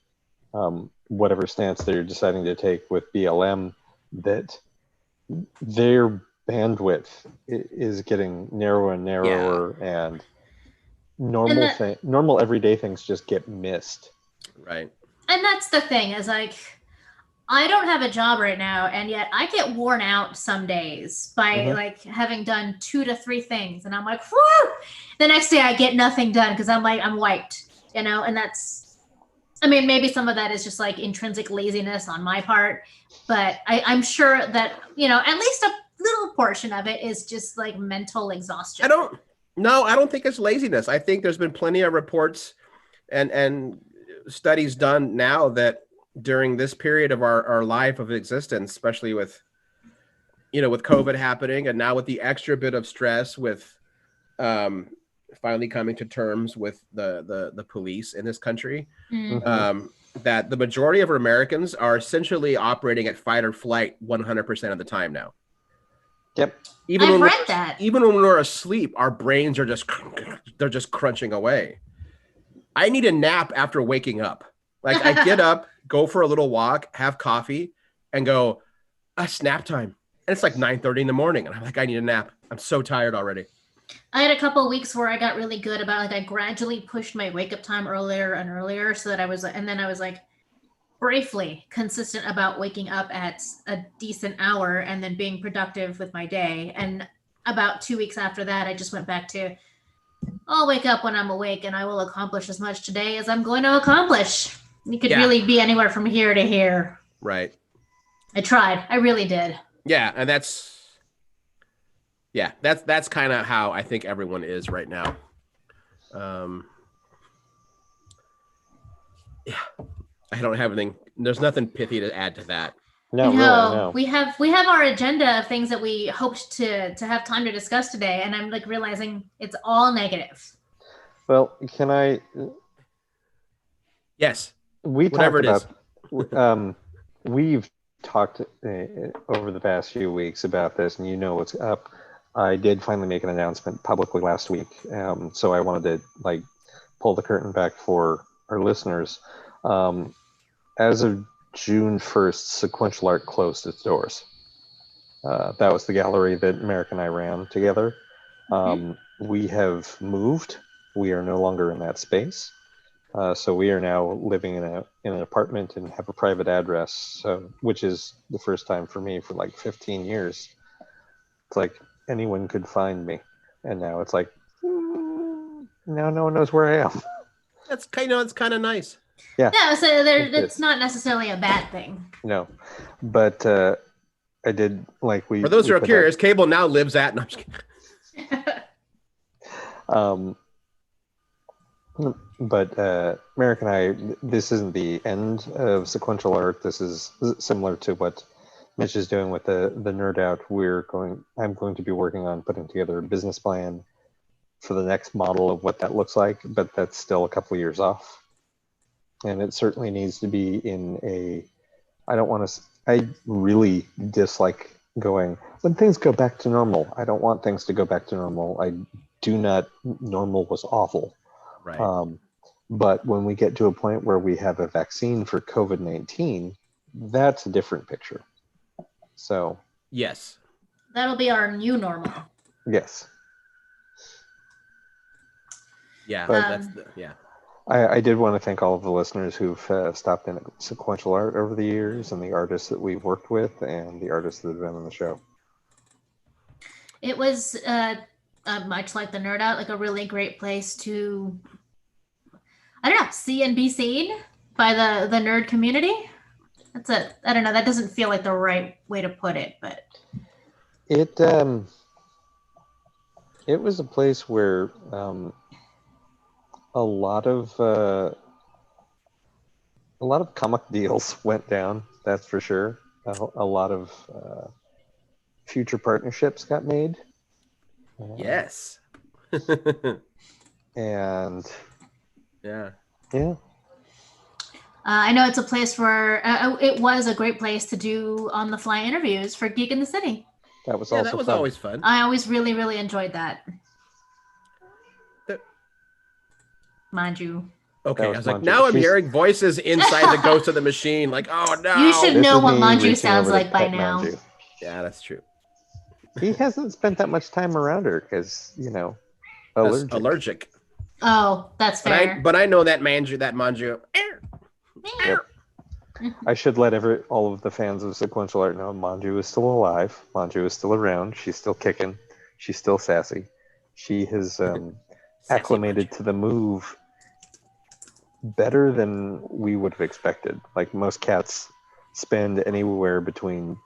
whatever stance they're deciding to take with BLM, that their bandwidth is getting narrower and narrower, and normal everyday things just get missed. Right. And that's the thing, is like, I don't have a job right now, and yet I get worn out some days by like having done 2 to 3 things, and I'm like, whoo! The next day I get nothing done because I'm wiped, you know. And that's, I mean, maybe some of that is just like intrinsic laziness on my part, but I'm sure that, you know, at least a little portion of it is just like mental exhaustion. I don't think it's laziness. I think there's been plenty of reports and studies done now that during this period of our life of existence, especially with, you know, with COVID happening, and now with the extra bit of stress with finally coming to terms with the police in this country, that the majority of Americans are essentially operating at fight or flight 100% of the time now. Yep. I've read that. Even when we're asleep, our brains are just crunching away. I need a nap after waking up. Like, I get up, go for a little walk, have coffee, and go, nap time. And it's like 9:30 in the morning. And I'm like, I need a nap. I'm so tired already. I had a couple of weeks where I got really good about, like, I gradually pushed my wake up time earlier and earlier, so that I was like briefly consistent about waking up at a decent hour and then being productive with my day. And about 2 weeks after that, I just went back to, I'll wake up when I'm awake and I will accomplish as much today as I'm going to accomplish. You could really be anywhere from here to here. Right. I tried. I really did. Yeah. And that's kind of how I think everyone is right now. Yeah. I don't have anything. There's nothing pithy to add to that. No, really, no. We have our agenda of things that we hoped to have time to discuss today, and I'm like realizing it's all negative. Well, can I? Yes. Whatever it is. We've talked over the past few weeks about this, and you know what's up. I did finally make an announcement publicly last week, so I wanted to pull the curtain back for our listeners. As of June 1st, Sequential Art closed its doors. That was the gallery that Merrick and I ran together. We have moved. We are no longer in that space. So we are now living in an apartment and have a private address, which is the first time for me for like 15 years. It's like anyone could find me. And now it's like, now no one knows where I am. It's kind of nice. Yeah. Yeah, so it's not necessarily a bad thing. No, but I did For those who are curious, Cable now lives at. No, I'm just kidding. But Merrick and I, this isn't the end of Sequential Art. This is similar to what Mitch is doing with the Nerd Out. I'm going to be working on putting together a business plan for the next model of what that looks like, but that's still a couple of years off. And it certainly needs to be I really dislike going, when things go back to normal. I don't want things to go back to normal. Normal was awful. Right. But when we get to a point where we have a vaccine for COVID-19, that's a different picture. So. Yes. That'll be our new normal. Yes. Yeah. I did want to thank all of the listeners who've stopped in at Sequential Art over the years, and the artists that we've worked with, and the artists that have been on the show. It was much like the Nerd Out, like a really great place to, I don't know, see and be seen by the nerd community. I don't know, that doesn't feel like the right way to put it, but it was a place where a lot of comic deals went down, that's for sure. A lot of future partnerships got made. Yes. And yeah. I know it's a place where it was a great place to do on-the-fly interviews for Geek in the City. That was always fun. I always really, really enjoyed that. Mind you. Okay, That I was was like, Manju. now I'm She's- hearing voices inside the ghost of the machine. Like, oh no. You should This know is what me Manju reaching sounds over to like by pet now. Manju. Yeah, that's true. He hasn't spent that much time around her because, That's allergic. allergic. Oh, that's fair. But I know that Manju. Yep. I should let all of the fans of sequential art know Manju is still alive. Manju is still around. She's still kicking. She's still sassy. She has acclimated to the move better than we would have expected. Like most cats spend anywhere between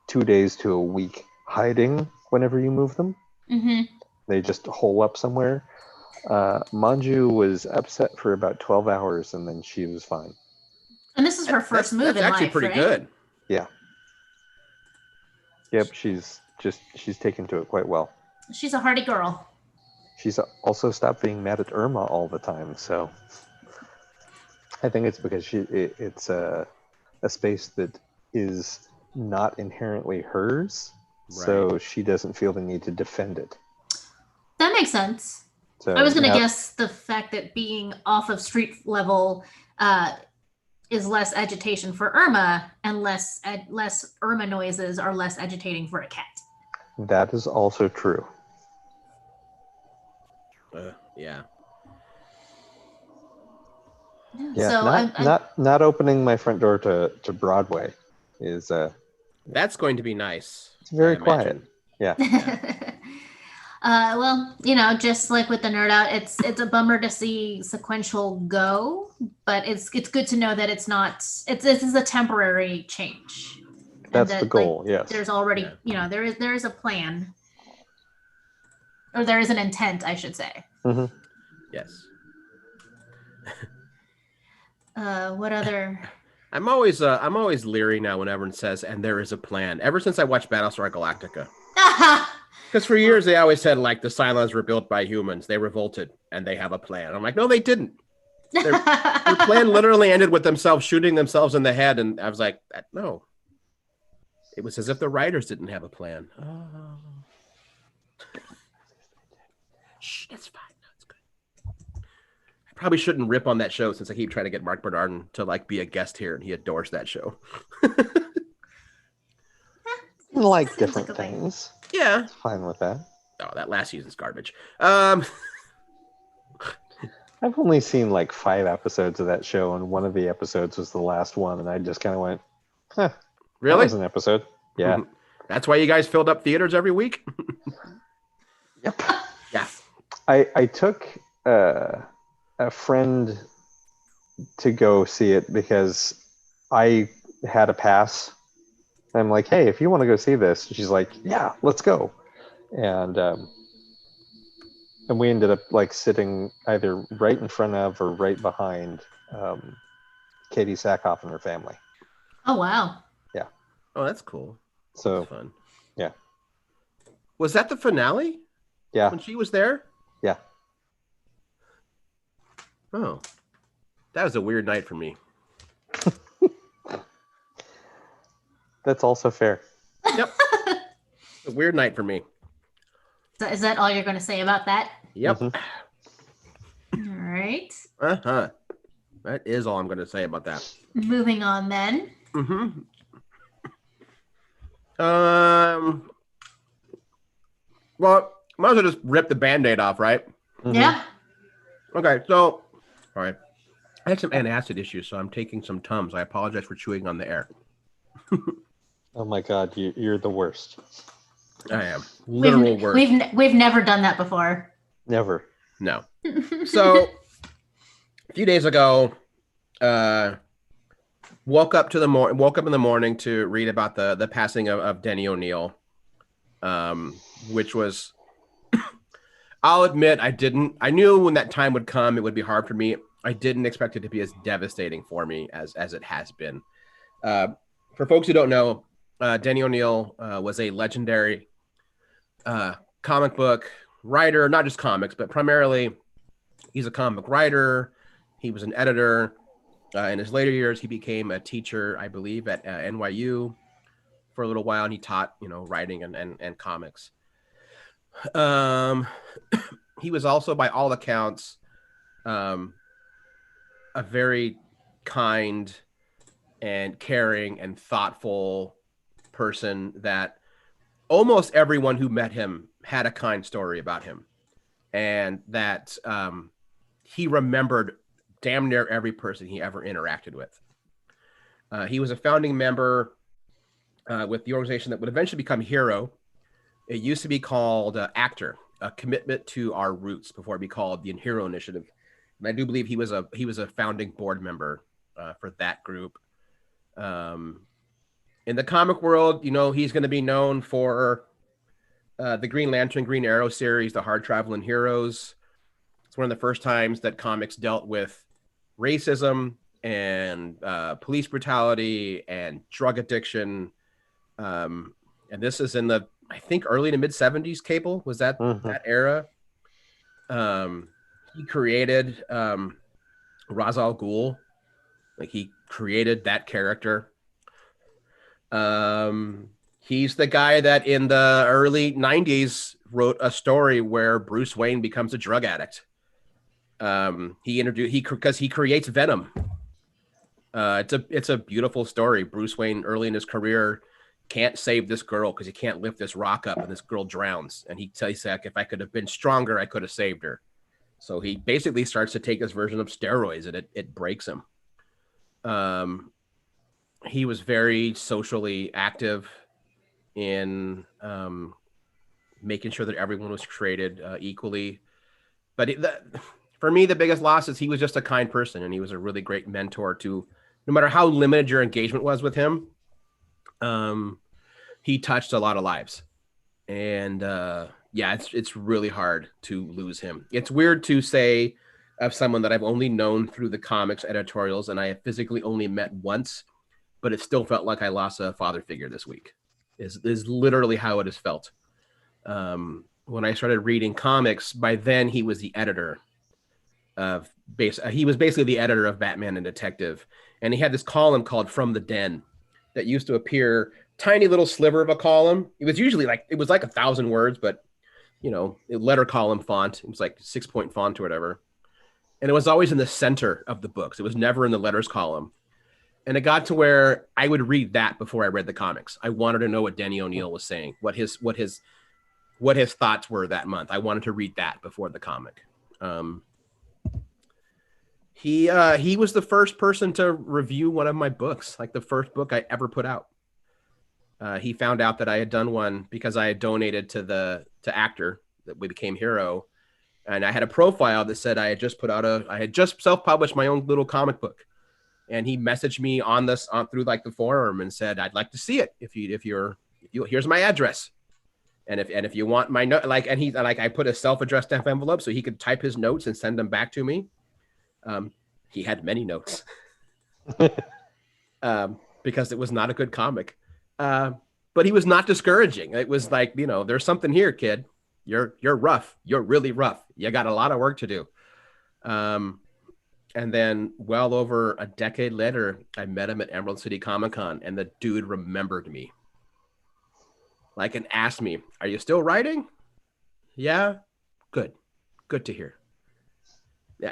2 days to a week hiding whenever you move them. Mm-hmm. They just hole up somewhere. Manju was upset for about 12 hours and then she was fine. And this is her first move That's in actually life, pretty right? good. Yeah. Yep, she's taken to it quite well. She's a hardy girl. She's also stopped being mad at Irma all the time, so I think it's because it's a space that is not inherently hers, so she doesn't feel the need to defend it. That makes sense. So I was going to now- guess the fact that being off of street level is less agitation for Irma, and less Irma noises are less agitating for a cat. That is also true. Yeah. Yeah, So not opening my front door to Broadway is That's going to be nice. it's very I quiet. imagine. Yeah. well, just like with the nerd out, it's a bummer to see sequential go, but it's good to know that it's not. This is a temporary change. And That's that, the goal. Yes. There's already, there is a plan, or there is an intent, I should say. Mm-hmm. Yes. What other? I'm always leery now when everyone says, "And there is a plan." Ever since I watched Battlestar Galactica. Because for years they always said like the Cylons were built by humans. They revolted and they have a plan. I'm like, no, they didn't. Their plan literally ended with themselves shooting themselves in the head. And I was like, no. It was as if the writers didn't have a plan. Oh. Shh, that's fine. That's good. I probably shouldn't rip on that show since I keep trying to get Mark Bernardin to like be a guest here, and he adores that show. Like different things. Yeah. It's fine with that. Oh, that last season's garbage. I've only seen like 5 episodes of that show, and one of the episodes was the last one, and I just kind of went, huh. Really? That was an episode. Yeah. That's why you guys filled up theaters every week? Yep. Yeah. I took a friend to go see it because I had a pass. I'm like, hey, if you want to go see this, she's like, yeah, let's go. And we ended up like sitting either right in front of or right behind Katie Sackhoff and her family. Oh wow. Yeah. Oh, that's cool. So That's fun. Yeah. Was that the finale? Yeah. When she was there? Yeah. Oh. That was a weird night for me. That's also fair. Yep. A weird night for me. So is that all you're going to say about that? Yep. Mm-hmm. All right. Uh-huh. That is all I'm going to say about that. Moving on then. Mm-hmm. Well, might as well just rip the Band-Aid off, right? Mm-hmm. Yeah. Okay, so, all right. I had some antacid issues, so I'm taking some Tums. I apologize for chewing on the air. Oh my God, you're the worst. I am. Literal worst. We've never done that before. Never. No. So, a few days ago, woke up in the morning to read about the passing of Denny O'Neil, which was, I'll admit, I knew when that time would come, it would be hard for me. I didn't expect it to be as devastating for me as it has been. For folks who don't know, Denny O'Neil was a legendary comic book writer, not just comics, but primarily he's a comic writer. He was an editor. In his later years, he became a teacher, I believe, at NYU for a little while, and he taught, writing and comics. He was also, by all accounts, a very kind and caring and thoughtful person that almost everyone who met him had a kind story about him, and that he remembered damn near every person he ever interacted with. He was a founding member with the organization that would eventually become Hero. It used to be called Actor, a commitment to our roots, before it be called the Hero Initiative. And I do believe he was a founding board member for that group. In the comic world, you know, he's going to be known for the Green Lantern, Green Arrow series, the Hard Traveling Heroes. It's one of the first times that comics dealt with racism and police brutality and drug addiction. And this is in the, I think, early to mid 70s. Cable was that that era. He created Ra's al Ghul. Like, he created that character. He's the guy that in the early 90s wrote a story where Bruce Wayne becomes a drug addict. Because he creates Venom. It's a beautiful story. Bruce Wayne early in his career can't save this girl because he can't lift this rock up and this girl drowns. And he says, like, if I could have been stronger, I could have saved her. So he basically starts to take this version of steroids, and it breaks him. He was very socially active in making sure that everyone was treated equally. But for me, the biggest loss is he was just a kind person, and he was a really great mentor to, no matter how limited your engagement was with him, he touched a lot of lives. And yeah, it's really hard to lose him. It's weird to say of someone that I've only known through the comics editorials and I have physically only met once, but it still felt like I lost a father figure this week. Is literally how it has felt. When I started reading comics, by then he was the editor of he was basically the editor of Batman and Detective, and he had this column called From the Den that used to appear, tiny little sliver of a column. It was usually like 1,000 words, but you know, letter column font. It was like 6-point font or whatever. And it was always in the center of the books. It was never in the letters column. And it got to where I would read that before I read the comics. I wanted to know what Denny O'Neil was saying, what his thoughts were that month. I wanted to read that before the comic. He was the first person to review one of my books, like the first book I ever put out. He found out that I had done one because I had donated to Actor, that we became Hero. And I had a profile that said I had just self-published my own little comic book. And he messaged me through like the forum and said, I'd like to see it. Here's my address. And if you want my note, like, and he, like, I put a self-addressed envelope so he could type his notes and send them back to me. He had many notes because it was not a good comic. But he was not discouraging. It was like, you know, there's something here, kid. You're rough. You're really rough. You got a lot of work to do. And then well over a decade later, I met him at Emerald City Comic-Con, and the dude remembered me. Like, and asked me, are you still writing? Yeah. Good to hear.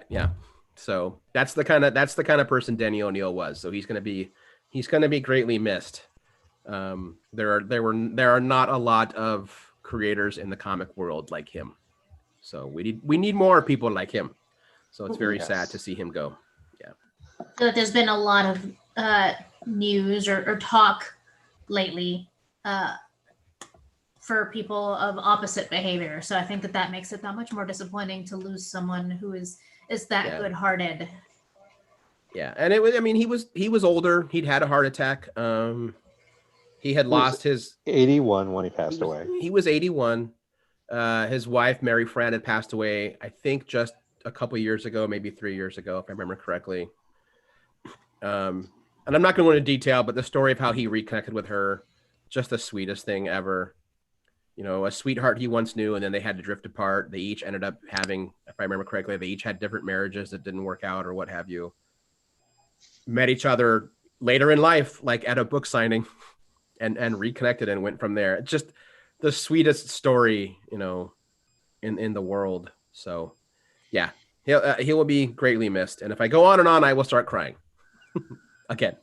Yeah. So that's the kind of person Denny O'Neil was. So he's going to be greatly missed. There are not a lot of creators in the comic world like him. So we need more people like him. So it's very sad to see him go. Yeah. I feel like there's been a lot of news or talk lately for people of opposite behavior. So I think that makes it that much more disappointing to lose someone who is that good-hearted. Yeah, and it was. I mean, he was older. He'd had a heart attack. He had lost his 81 when he passed away. He was 81. His wife Mary Fran had passed away, I think, just a couple years ago, maybe 3 years ago, if I remember correctly. And I'm not going to go into detail, but the story of how he reconnected with her, just the sweetest thing ever. You know, a sweetheart he once knew, and then they had to drift apart. They each ended up having, if I remember correctly, they each had different marriages that didn't work out or what have you. Met each other later in life, like at a book signing, and reconnected and went from there. It's just the sweetest story, you know, in the world. So, yeah, He will be greatly missed. And if I go on and on, I will start crying again.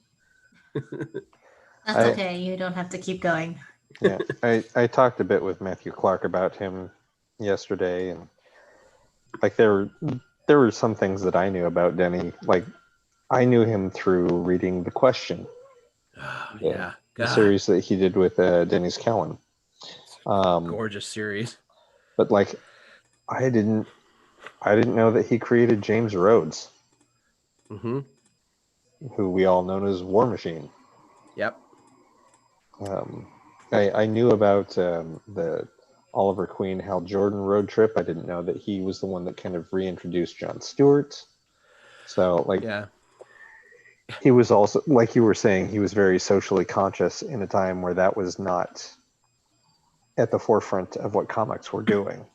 That's okay. You don't have to keep going. Yeah, I talked a bit with Matthew Clark about him yesterday, and like there were some things that I knew about Denny. Like I knew him through reading The Question. Yeah, the series that he did with Dennis Cowan. Gorgeous series. But like, I didn't know that he created James Rhodes, mm-hmm. who we all know as War Machine. Yep. I knew about the Oliver Queen, Hal Jordan road trip. I didn't know that he was the one that kind of reintroduced Jon Stewart. So like, yeah. He was also, like you were saying, he was very socially conscious in a time where that was not at the forefront of what comics were doing.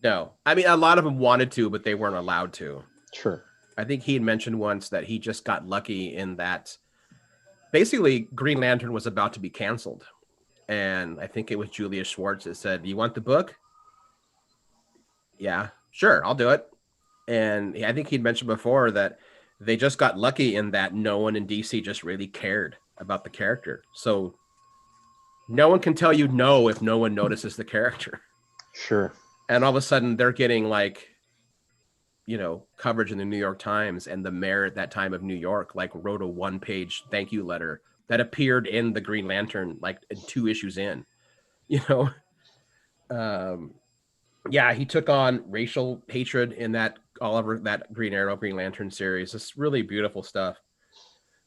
No. I mean, a lot of them wanted to, but they weren't allowed to. Sure. I think he had mentioned once that he just got lucky in that basically Green Lantern was about to be canceled. And I think it was Julius Schwartz that said, "You want the book?" Yeah, sure, I'll do it. And I think he'd mentioned before that they just got lucky in that no one in DC just really cared about the character. So no one can tell you no if no one notices the character. Sure. And all of a sudden they're getting like, coverage in the New York Times, and the mayor at that time of New York like wrote a 1-page thank you letter that appeared in the Green Lantern like 2 issues in. Yeah, he took on racial hatred in that that Green Arrow, Green Lantern series. It's really beautiful stuff.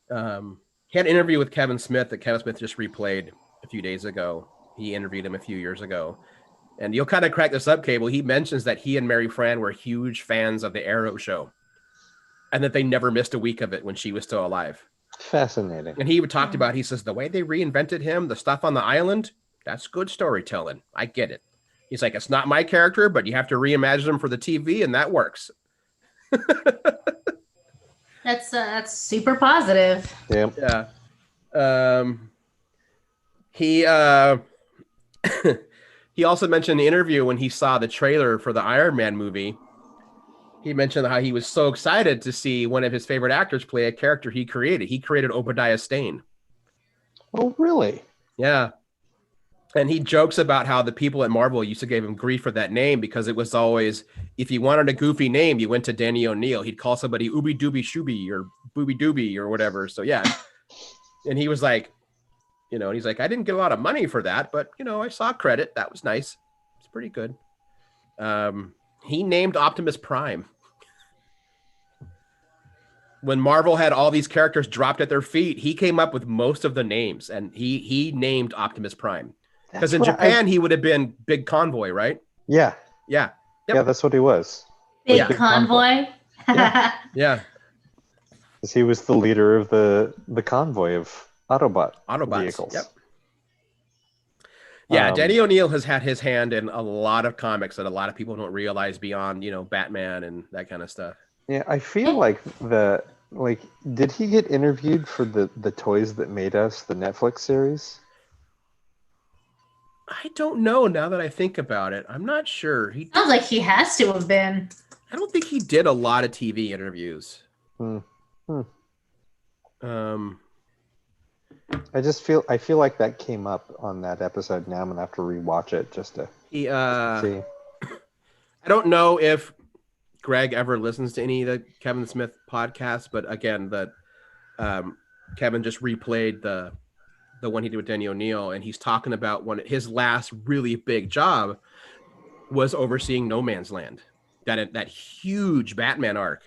He had an interview with Kevin Smith that Kevin Smith just replayed a few days ago. He interviewed him a few years ago. And you'll kind of crack this up, Cable. He mentions that he and Mary Fran were huge fans of the Arrow show and that they never missed a week of it when she was still alive. Fascinating. And he talked about, he says, the way they reinvented him, the stuff on the island, that's good storytelling. I get it. He's like, it's not my character, but you have to reimagine him for the TV, and that works. That's super positive. Yeah. He also mentioned in the interview when he saw the trailer for the Iron Man movie, he mentioned how he was so excited to see one of his favorite actors play a character he created. He created Obadiah Stane. Oh, really? Yeah. And he jokes about how the people at Marvel used to give him grief for that name because it was always, if you wanted a goofy name, you went to Danny O'Neill. He'd call somebody Ooby Dooby Shooby or Booby Dooby or whatever. So yeah. And he was like, and he's like, I didn't get a lot of money for that, but I saw credit. That was nice. It's pretty good. He named Optimus Prime. When Marvel had all these characters dropped at their feet, he came up with most of the names, and he named Optimus Prime. Because in Japan, he would have been Big Convoy, right? Yeah. Yeah. Yep. Yeah, that's what he was. Big Convoy. Yeah. Because he was the leader of the convoy of Autobots vehicles. Yep. Yeah, Danny O'Neill has had his hand in a lot of comics that a lot of people don't realize beyond, Batman and that kind of stuff. Yeah, I feel like did he get interviewed for the Toys That Made Us, the Netflix series? I don't know now that I think about it. I'm not sure. He sounds like he has to have been. I don't think he did a lot of TV interviews. I feel like that came up on that episode. Now I'm gonna have to rewatch it just to see. I don't know if Greg ever listens to any of the Kevin Smith podcasts, but again, Kevin just replayed the one he did with Danny O'Neill, and he's talking about his last really big job was overseeing No Man's Land, that huge Batman arc.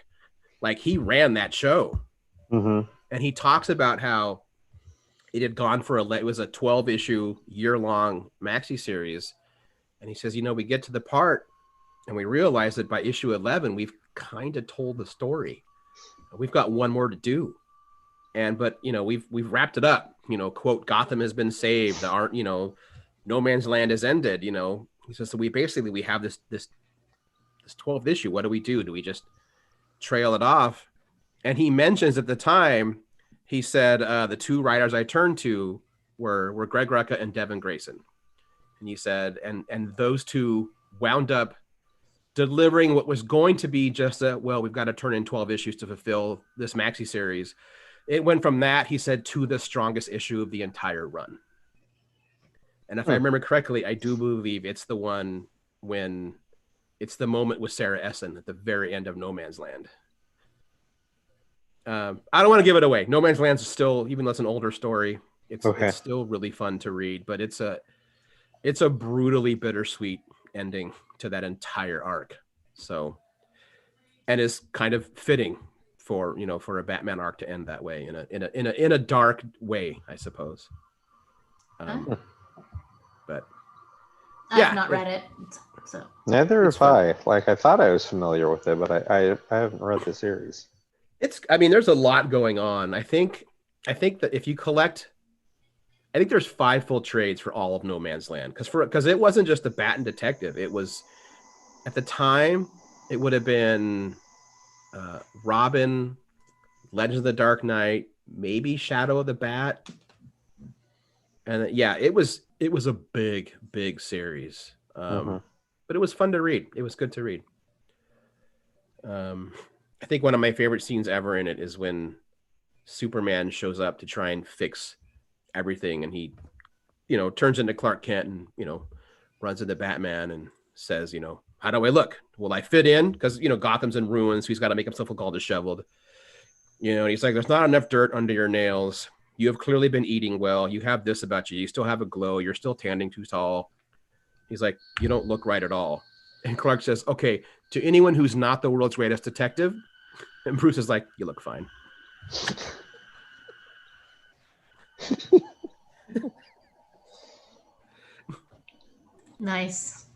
Like he ran that show, and he talks about how it had gone it was a 12-issue year-long maxi series, and he says, we get to the part, and we realize that by issue 11, we've kind of told the story. We've got one more to do. But we've wrapped it up. Quote, Gotham has been saved. No Man's Land has ended. He says, so we have this 12th issue. What do we do? Do we just trail it off? And he mentions at the time, he said, the 2 writers I turned to were Greg Rucka and Devin Grayson. And he said, and those 2 wound up delivering what was going to be just we've got to turn in 12 issues to fulfill this maxi series. It went from that, he said, to the strongest issue of the entire run. And if I remember correctly, I do believe it's the one when it's the moment with Sarah Essen at the very end of No Man's Land. I don't want to give it away. No Man's Land is still, even though it's an older story, it's still really fun to read, but it's a brutally bittersweet ending to that entire arc. So, and is kind of fitting for a Batman arc to end that way in a dark way, I suppose. But I've not read it, so neither have I. Like, I thought I was familiar with it, but I haven't read the series. There's a lot going on. I think that if you collect, I think there's 5 full trades for all of No Man's Land, because it wasn't just the Bat and Detective. It was, at the time, it would have been Robin, Legends of the Dark Knight, maybe Shadow of the Bat, and it was a big series. But it was fun to read. It was good to read. I think one of my favorite scenes ever in it is when Superman shows up to try and fix everything, and he, turns into Clark Kent and, runs into Batman and says, how do I look? Will I fit in? Because, Gotham's in ruins, so he's got to make himself look all disheveled. And he's like, there's not enough dirt under your nails. You have clearly been eating well. You have this about you. You still have a glow. You're still standing too tall. He's like, you don't look right at all. And Clark says, okay, to anyone who's not the world's greatest detective. And Bruce is like, you look fine. Nice.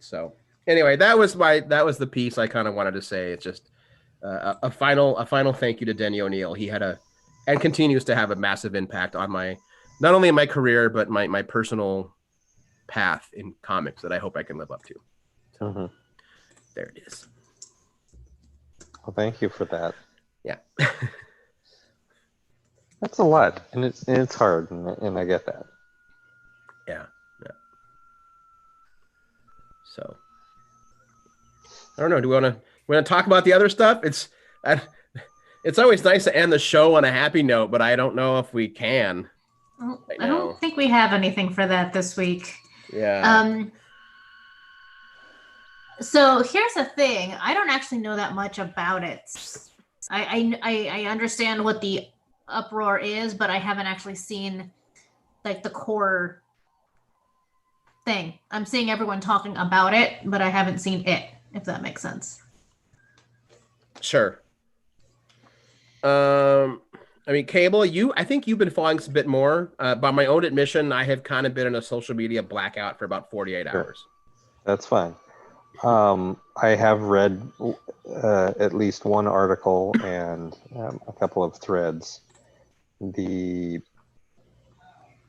So anyway, that was the piece I kind of wanted to say. It's just a final thank you to Denny O'Neil. He had and continues to have a massive impact on not only my career, but my personal path in comics that I hope I can live up to. So, there it is. Well, thank you for that. Yeah. That's a lot, and it's hard, and I get that. Yeah. So, I don't know. Do we want to talk about the other stuff? It's always nice to end the show on a happy note, but I don't know if we can. Well, I don't think we have anything for that this week. Yeah. So here's the thing. I don't actually know that much about it. I understand what the uproar is, but I haven't actually seen like the core thing. I'm seeing everyone talking about it, but I haven't seen it, if that makes sense. Sure. Cable, I think you've been following this a bit more. By my own admission, I have kind of been in a social media blackout for about 48 hours. That's fine. I have read at least one article and a couple of threads.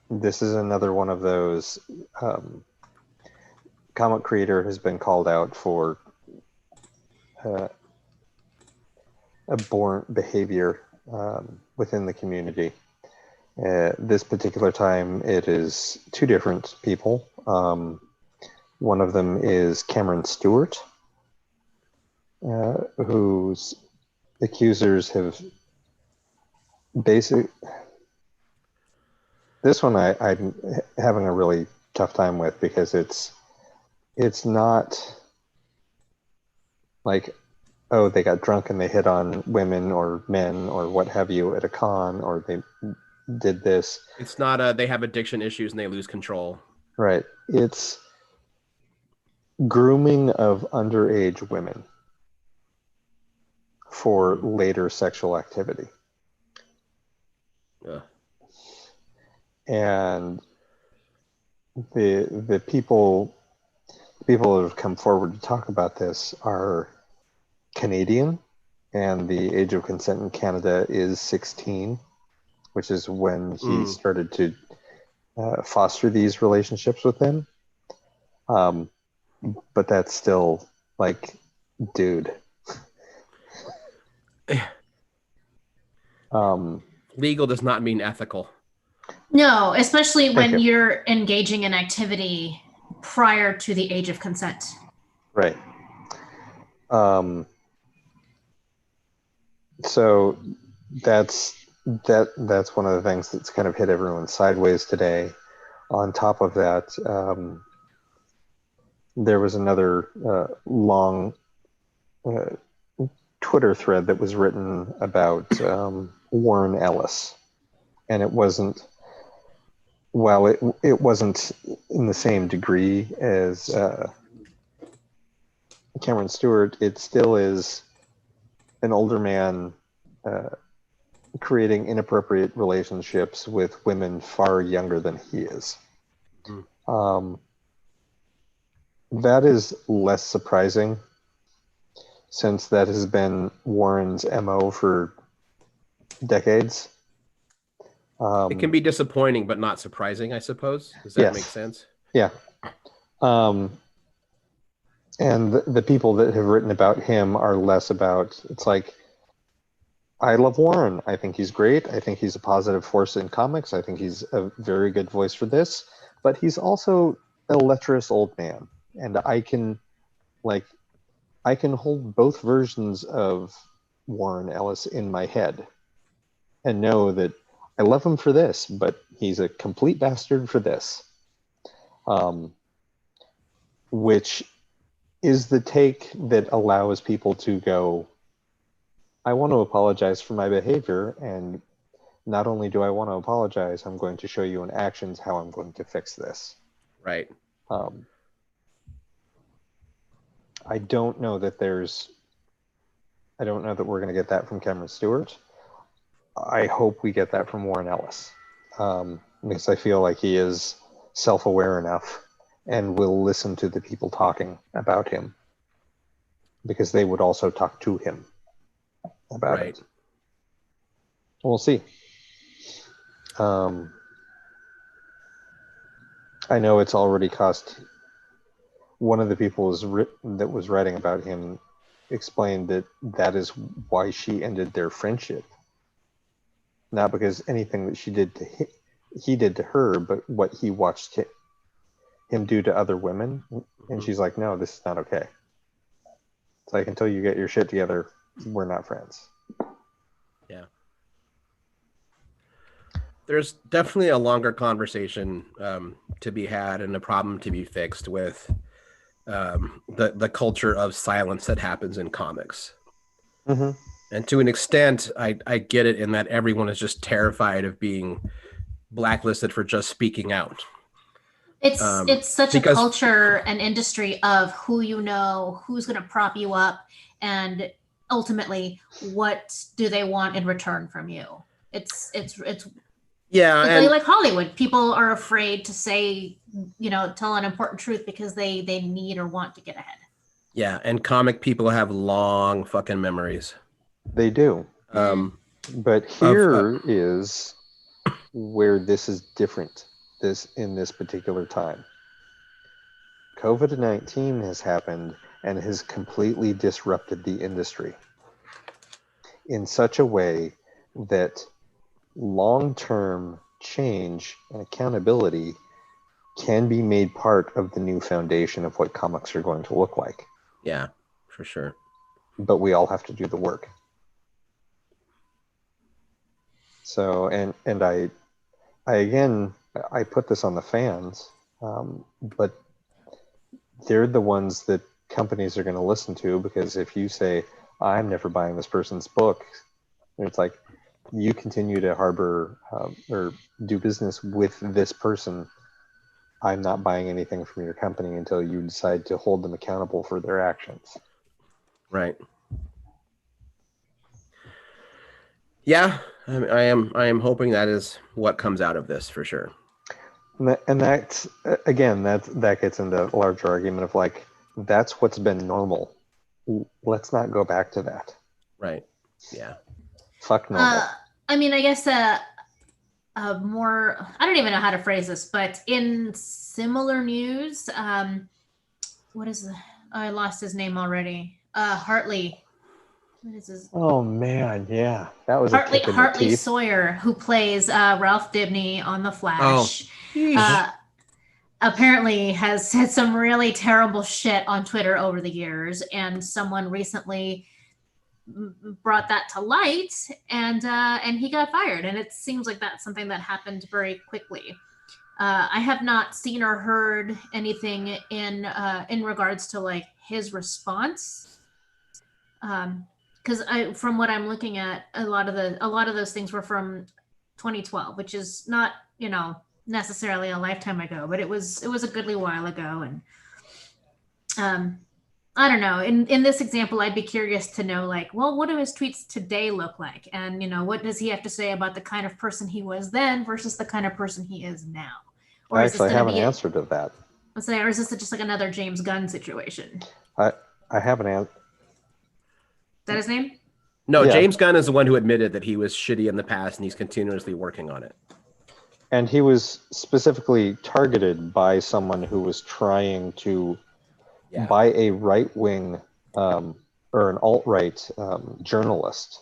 This is another one of those comic creator has been called out for abhorrent behavior within the community. This particular time, it is 2 different people. One of them is Cameron Stewart, whose accusers have this one I'm having a really tough time with, because it's not like, oh, they got drunk and they hit on women or men or what have you at a con, or they did this. It's not they have addiction issues and they lose control. Right. It's grooming of underage women for later sexual activity. Yeah. And the people that have come forward to talk about this are Canadian, and the age of consent in Canada is 16, which is when he started to foster these relationships with them. But that's still like, dude. Legal does not mean ethical. No, especially when you're engaging in activity prior to the age of consent. Right. So that's one of the things that's kind of hit everyone sideways today. On top of that, there was another long Twitter thread that was written about Warren Ellis, and it wasn't in the same degree as Cameron Stewart. It still is an older man creating inappropriate relationships with women far younger than he is. That is less surprising, since that has been Warren's MO for decades. It can be disappointing, but not surprising, I suppose. Does that make sense? Yeah. And the people that have written about him are less about, it's like, I love Warren. I think he's great. I think he's a positive force in comics. I think he's a very good voice for this, but he's also a lecherous old man. And I can hold both versions of Warren Ellis in my head and know that I love him for this, but he's a complete bastard for this. Which is the take that allows people to go, I want to apologize for my behavior, and not only do I want to apologize, I'm going to show you in actions how I'm going to fix this. Right. I don't know that we're going to get that from Cameron Stewart. I hope we get that from Warren Ellis, because I feel like he is self-aware enough and will listen to the people talking about him, because they would also talk to him about it. We'll see. I know it's already cost. One of the people that was writing about him explained that is why she ended their friendship. Not because anything that he did to her, but what he watched him do to other women. And she's like, no, this is not okay. It's like, until you get your shit together, we're not friends. Yeah. There's definitely a longer conversation to be had and a problem to be fixed with the culture of silence that happens in comics. Mm-hmm. And to an extent, I get it in that everyone is just terrified of being blacklisted for just speaking out. It's such a culture and industry of who you know, who's going to prop you up, and ultimately, what do they want in return from you? It's like Hollywood. People are afraid to say, tell an important truth because they need or want to get ahead. Yeah, and comic people have long fucking memories. They do. But here is where this is different. In this particular time, COVID-19 has happened and has completely disrupted the industry in such a way that long-term change and accountability can be made part of the new foundation of what comics are going to look like. Yeah, for sure. But we all have to do the work. So, and I put this on the fans, but they're the ones that companies are going to listen to, because if you say, I'm never buying this person's book, it's like, you continue to harbor or do business with this person, I'm not buying anything from your company until you decide to hold them accountable for their actions. Right. Yeah, I am hoping that is what comes out of this for sure. And that's, again, that gets into a larger argument of like, that's what's been normal. Let's not go back to that. Right. Yeah. Fuck normal. I guess more, I don't even know how to phrase this, but in similar news, I lost his name already. Hartley. What is his? Oh man, yeah, that was Hartley Sawyer, who plays Ralph Dibny on The Flash. apparently has said some really terrible shit on Twitter over the years, and someone recently brought that to light, and he got fired. And it seems like that's something that happened very quickly. I have not seen or heard anything in regards to like his response, because from what I'm looking at, a lot of those things were from 2012, which is not necessarily a lifetime ago, but it was a goodly while ago. And I don't know. In this example, I'd be curious to know, like, well, what do his tweets today look like, and what does he have to say about the kind of person he was then versus the kind of person he is now? Or I is this actually gonna have an be answer to that. let's say, or is this just like another James Gunn situation? I have an answer. Is that his name? No, Yeah. James Gunn is the one who admitted that he was shitty in the past, and he's continuously working on it. And he was specifically targeted by someone who was trying to, by a right-wing or an alt-right journalist,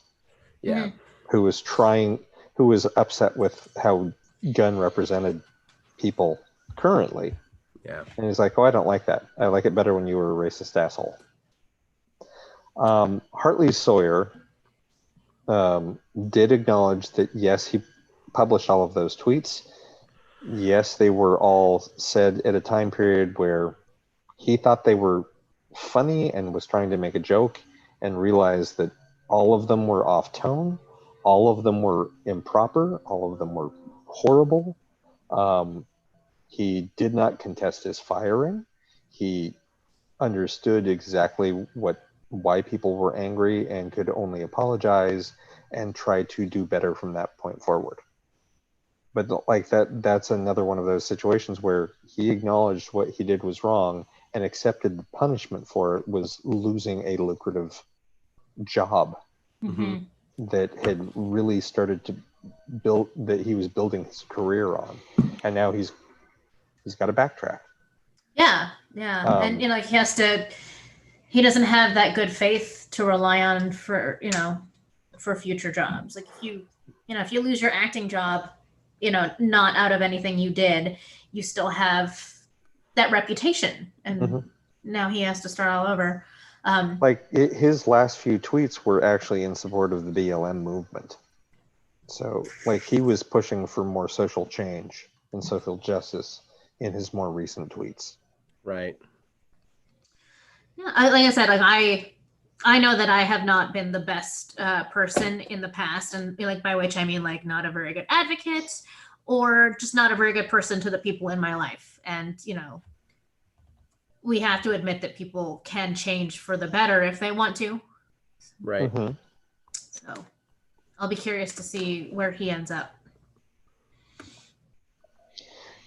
who was upset with how Gunn represented people currently. Yeah. And he's like, oh, I don't like that. I like it better when you were a racist asshole. Hartley Sawyer did acknowledge that, yes, he published all of those tweets. Yes, they were all said at a time period where he thought they were funny and was trying to make a joke, and realized that all of them were off tone, all of them were improper, all of them were horrible. He did not contest his firing. He understood exactly why people were angry and could only apologize and try to do better from that point forward. But like that's another one of those situations where he acknowledged what he did was wrong and accepted the punishment for it was losing a lucrative job that had really started to build, that he was building his career on, and now he's got to backtrack. Yeah. And he doesn't have that good faith to rely on for future jobs. Like if you lose your acting job, not out of anything you did, you still have that reputation, and now he has to start all over. His last few tweets were actually in support of the BLM movement. So like he was pushing for more social change and social justice in his more recent tweets. Right. Yeah, like I said, like I know that I have not been the best person in the past, and like by which I mean like not a very good advocate, or just not a very good person to the people in my life. And we have to admit that people can change for the better if they want to. Right. So I'll be curious to see where he ends up.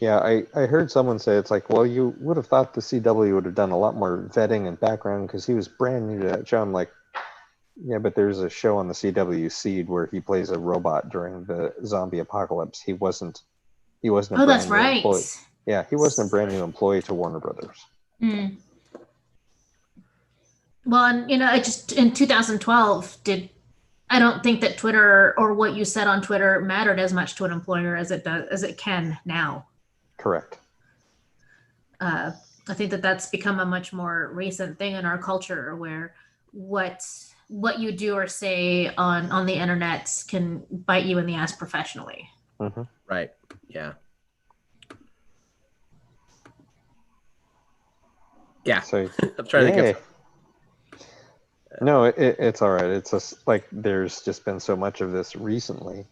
Yeah, I heard someone say it's like, well, you would have thought the CW would have done a lot more vetting and background because he was brand new to that show. I'm like, yeah, but there's a show on the CW Seed where he plays a robot during the zombie apocalypse. He wasn't a brand that's new right. employee. Yeah, he wasn't a brand new employee to Warner Brothers. Well, and I just in 2012 I don't think that Twitter or what you said on Twitter mattered as much to an employer as it can now. Correct. I think that that's become a much more recent thing in our culture, where what you do or say on the internet can bite you in the ass professionally. Right. Yeah. Yeah. So I'm trying to get. No, it's all right. It's just like there's just been so much of this recently,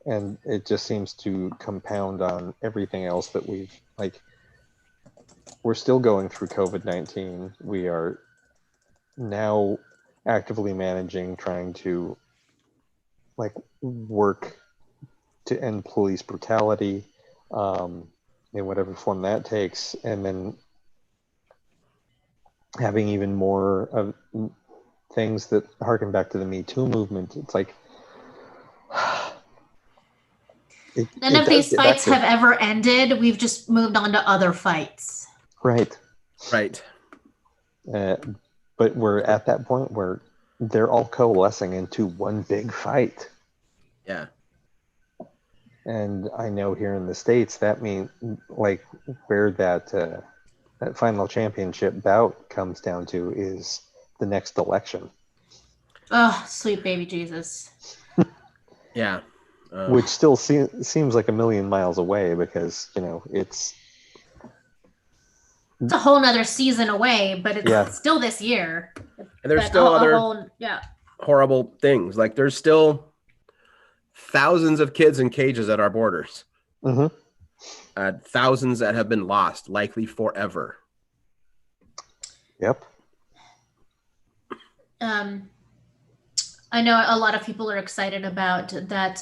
and it just seems to compound on everything else that we're still going through COVID-19. We are now actively managing, trying to work to end police brutality in whatever form that takes, and then having even more of things that harken back to the Me Too movement. It's like none of these fights have ever ended. We've just moved on to other fights. Right. But we're at that point where they're all coalescing into one big fight. Yeah. And I know here in the States, that means like where that final championship bout comes down to is the next election. Oh, sweet baby Jesus. Yeah. Which still seems like a million miles away because, it's a whole nother season away, but it's still this year. And there's still other horrible things. Like there's still thousands of kids in cages at our borders. Mm-hmm. Thousands that have been lost, likely forever. Yep. I know a lot of people are excited about that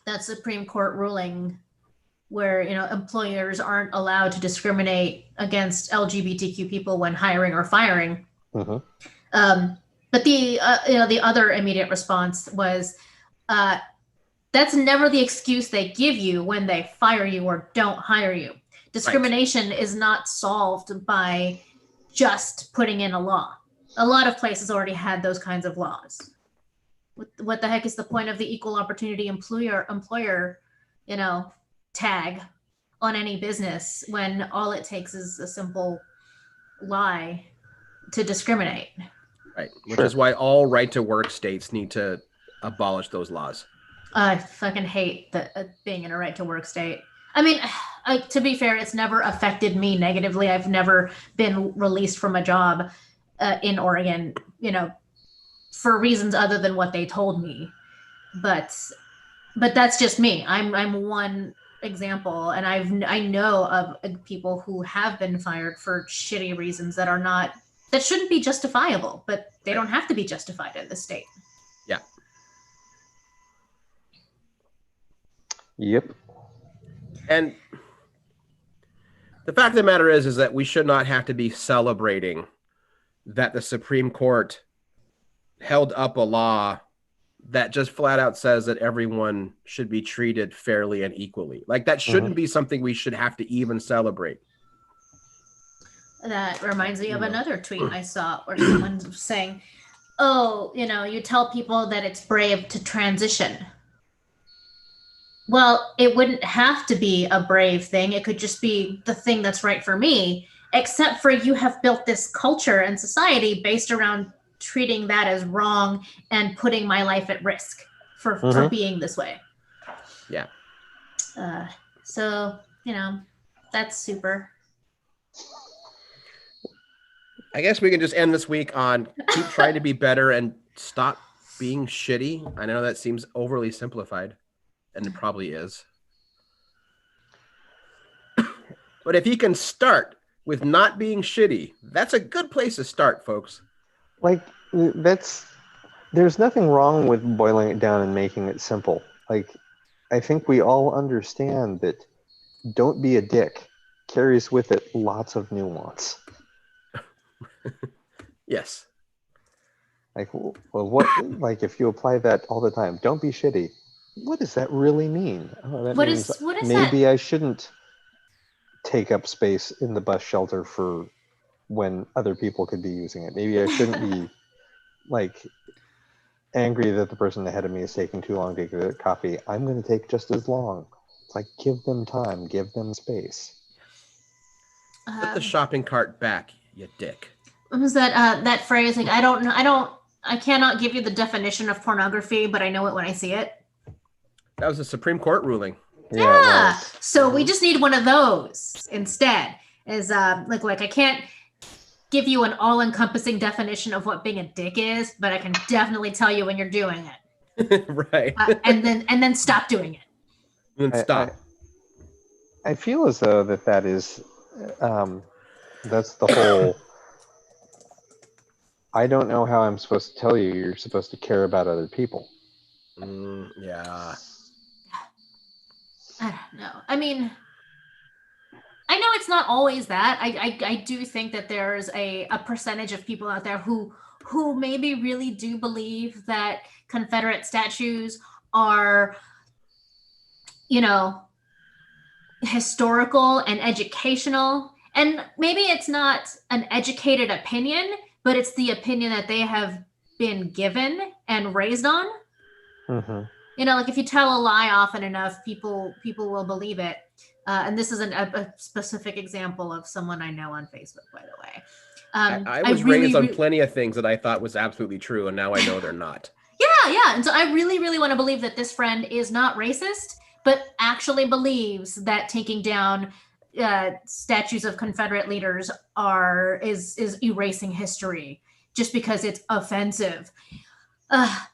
that Supreme Court ruling where employers aren't allowed to discriminate against LGBTQ people when hiring or firing. Mm-hmm. But the other immediate response was that's never the excuse they give you when they fire you or don't hire you. Discrimination is not solved by just putting in a law. A lot of places already had those kinds of laws. What the heck is the point of the equal opportunity employer, tag on any business when all it takes is a simple lie to discriminate? Right. Which is why all right to work states need to abolish those laws. I fucking hate being in a right to work state. I mean, to be fair, it's never affected me negatively. I've never been released from a job in Oregon, for reasons other than what they told me. But that's just me. I'm one example, and I know of people who have been fired for shitty reasons that shouldn't be justifiable, but they don't have to be justified in this state. Yeah. Yep. And the fact of the matter is that we should not have to be celebrating that the Supreme Court held up a law that just flat out says that everyone should be treated fairly and equally. Like that shouldn't be something we should have to even celebrate. That reminds me of another tweet I saw where someone was saying, oh, you tell people that it's brave to transition. Well, it wouldn't have to be a brave thing. It could just be the thing that's right for me, except for you have built this culture and society based around treating that as wrong and putting my life at risk for being this way. Yeah. So, that's super. I guess we can just end this week on keep trying to be better and stop being shitty. I know that seems overly simplified, and it probably is. But if you can start with not being shitty, that's a good place to start, folks. Like, there's nothing wrong with boiling it down and making it simple. Like, I think we all understand that don't be a dick carries with it lots of nuance. Yes. Like, well, what? Like, if you apply that all the time, don't be shitty. What does that really mean? Oh, that what means is maybe that? I shouldn't take up space in the bus shelter for when other people could be using it. Maybe I shouldn't be like angry that the person ahead of me is taking too long to get a coffee. I'm going to take just as long. It's like, give them time, give them space. Put the shopping cart back, you dick. What was that phrase? Like, I cannot give you the definition of pornography, but I know it when I see it. That was a Supreme Court ruling. Yeah. So we just need one of those instead. Is like I can't give you an all-encompassing definition of what being a dick is, but I can definitely tell you when you're doing it. Right. And then stop doing it. And then stop. I feel as though that is that's the whole. I don't know how I'm supposed to tell you you're supposed to care about other people. Yeah. I don't know. I mean, I know it's not always that. I do think that there's a percentage of people out there who maybe really do believe that Confederate statues are, historical and educational. And maybe it's not an educated opinion, but it's the opinion that they have been given and raised on. Mm-hmm. like if you tell a lie often enough, people will believe it. And this is a specific example of someone I know on Facebook, by the way. I was raised on plenty of things that I thought was absolutely true, and now I know they're not. Yeah. And so I really, really want to believe that this friend is not racist, but actually believes that taking down statues of Confederate leaders is erasing history just because it's offensive. I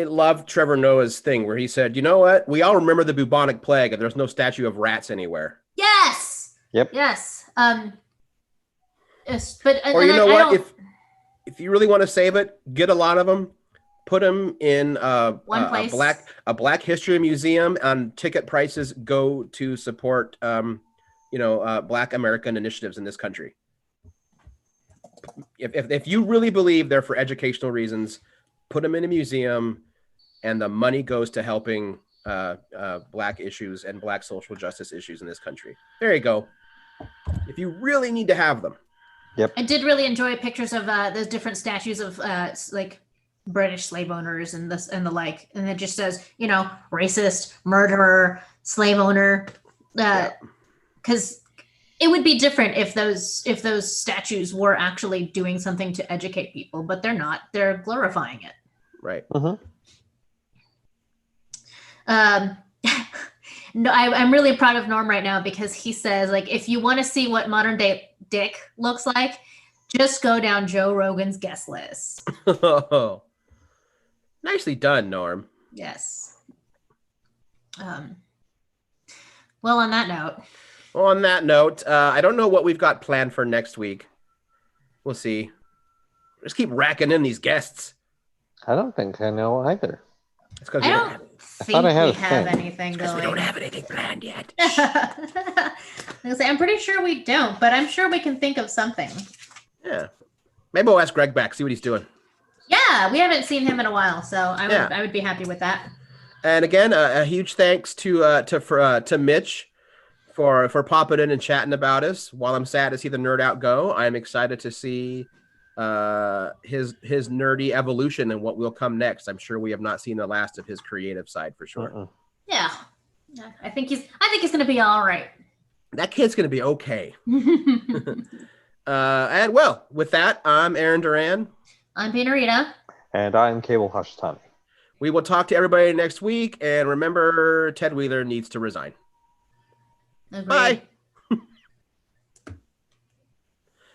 love Trevor Noah's thing where he said, you know what? We all remember the bubonic plague and there's no statue of rats anywhere. Yes. Yep. Yes. Yes. Or you know what? If you really want to save it, get a lot of them, put them in a Black History Museum, and ticket prices go to support, Black American initiatives in this country. If you really believe they're for educational reasons, put them in a museum, and the money goes to helping Black issues and Black social justice issues in this country. There you go. If you really need to have them. Yep. I did really enjoy pictures of those different statues of like British slave owners and the like, and it just says, racist, murderer, slave owner, because it would be different if those statues were actually doing something to educate people, but they're not. They're glorifying it. Right. No, I'm really proud of Norm right now because he says, like, if you want to see what modern day Dick looks like, just go down Joe Rogan's guest list. Oh, nicely done, Norm. Yes. Well, on that note. I don't know what we've got planned for next week. We'll see. Just keep racking in these guests. I don't think I know either. It's because I don't think we have anything going. We don't have anything planned yet. I'm pretty sure we don't, but I'm sure we can think of something. Yeah. Maybe we'll ask Greg back, see what he's doing. Yeah, we haven't seen him in a while, so I would be happy with that. And again, a huge thanks to Mitch for popping in and chatting about us. While I'm sad to see the Nerd Out go, I'm excited to see his nerdy evolution and what will come next. I'm sure we have not seen the last of his creative side for sure. Yeah, I think he's gonna be all right. That kid's gonna be okay. And well, with that, I'm Aaron Duran. I'm Pinarita. And I'm Cable Hashitani. We will talk to everybody next week, and remember, Ted Wheeler needs to resign. Agreed. Bye.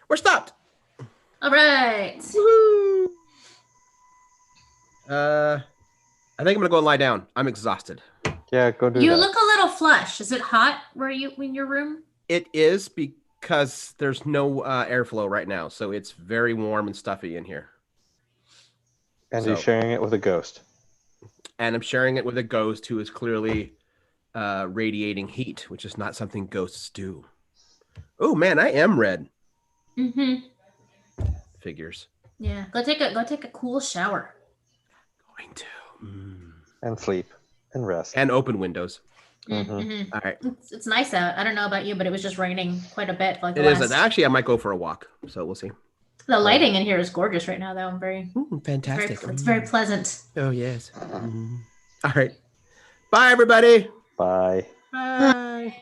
We're stopped. All right. Woo-hoo. I think I'm gonna go and lie down. I'm exhausted. Yeah, go do that. You look a little flushed. Is it hot in your room? It is because there's no airflow right now, so it's very warm and stuffy in here. And you're sharing it with a ghost. And I'm sharing it with a ghost who is clearly radiating heat, which is not something ghosts do. Oh man, I am red. Figures. Yeah, go take a cool shower. Going to. And sleep and rest and open windows. Mm-hmm. Mm-hmm. All right. It's nice out. I don't know about you, but it was just raining quite a bit. It is. Actually, I might go for a walk. So we'll see. The lighting in here is gorgeous right now, though. I'm very fantastic. It's very pleasant. Oh yes. All right. Bye, everybody. Bye. Bye.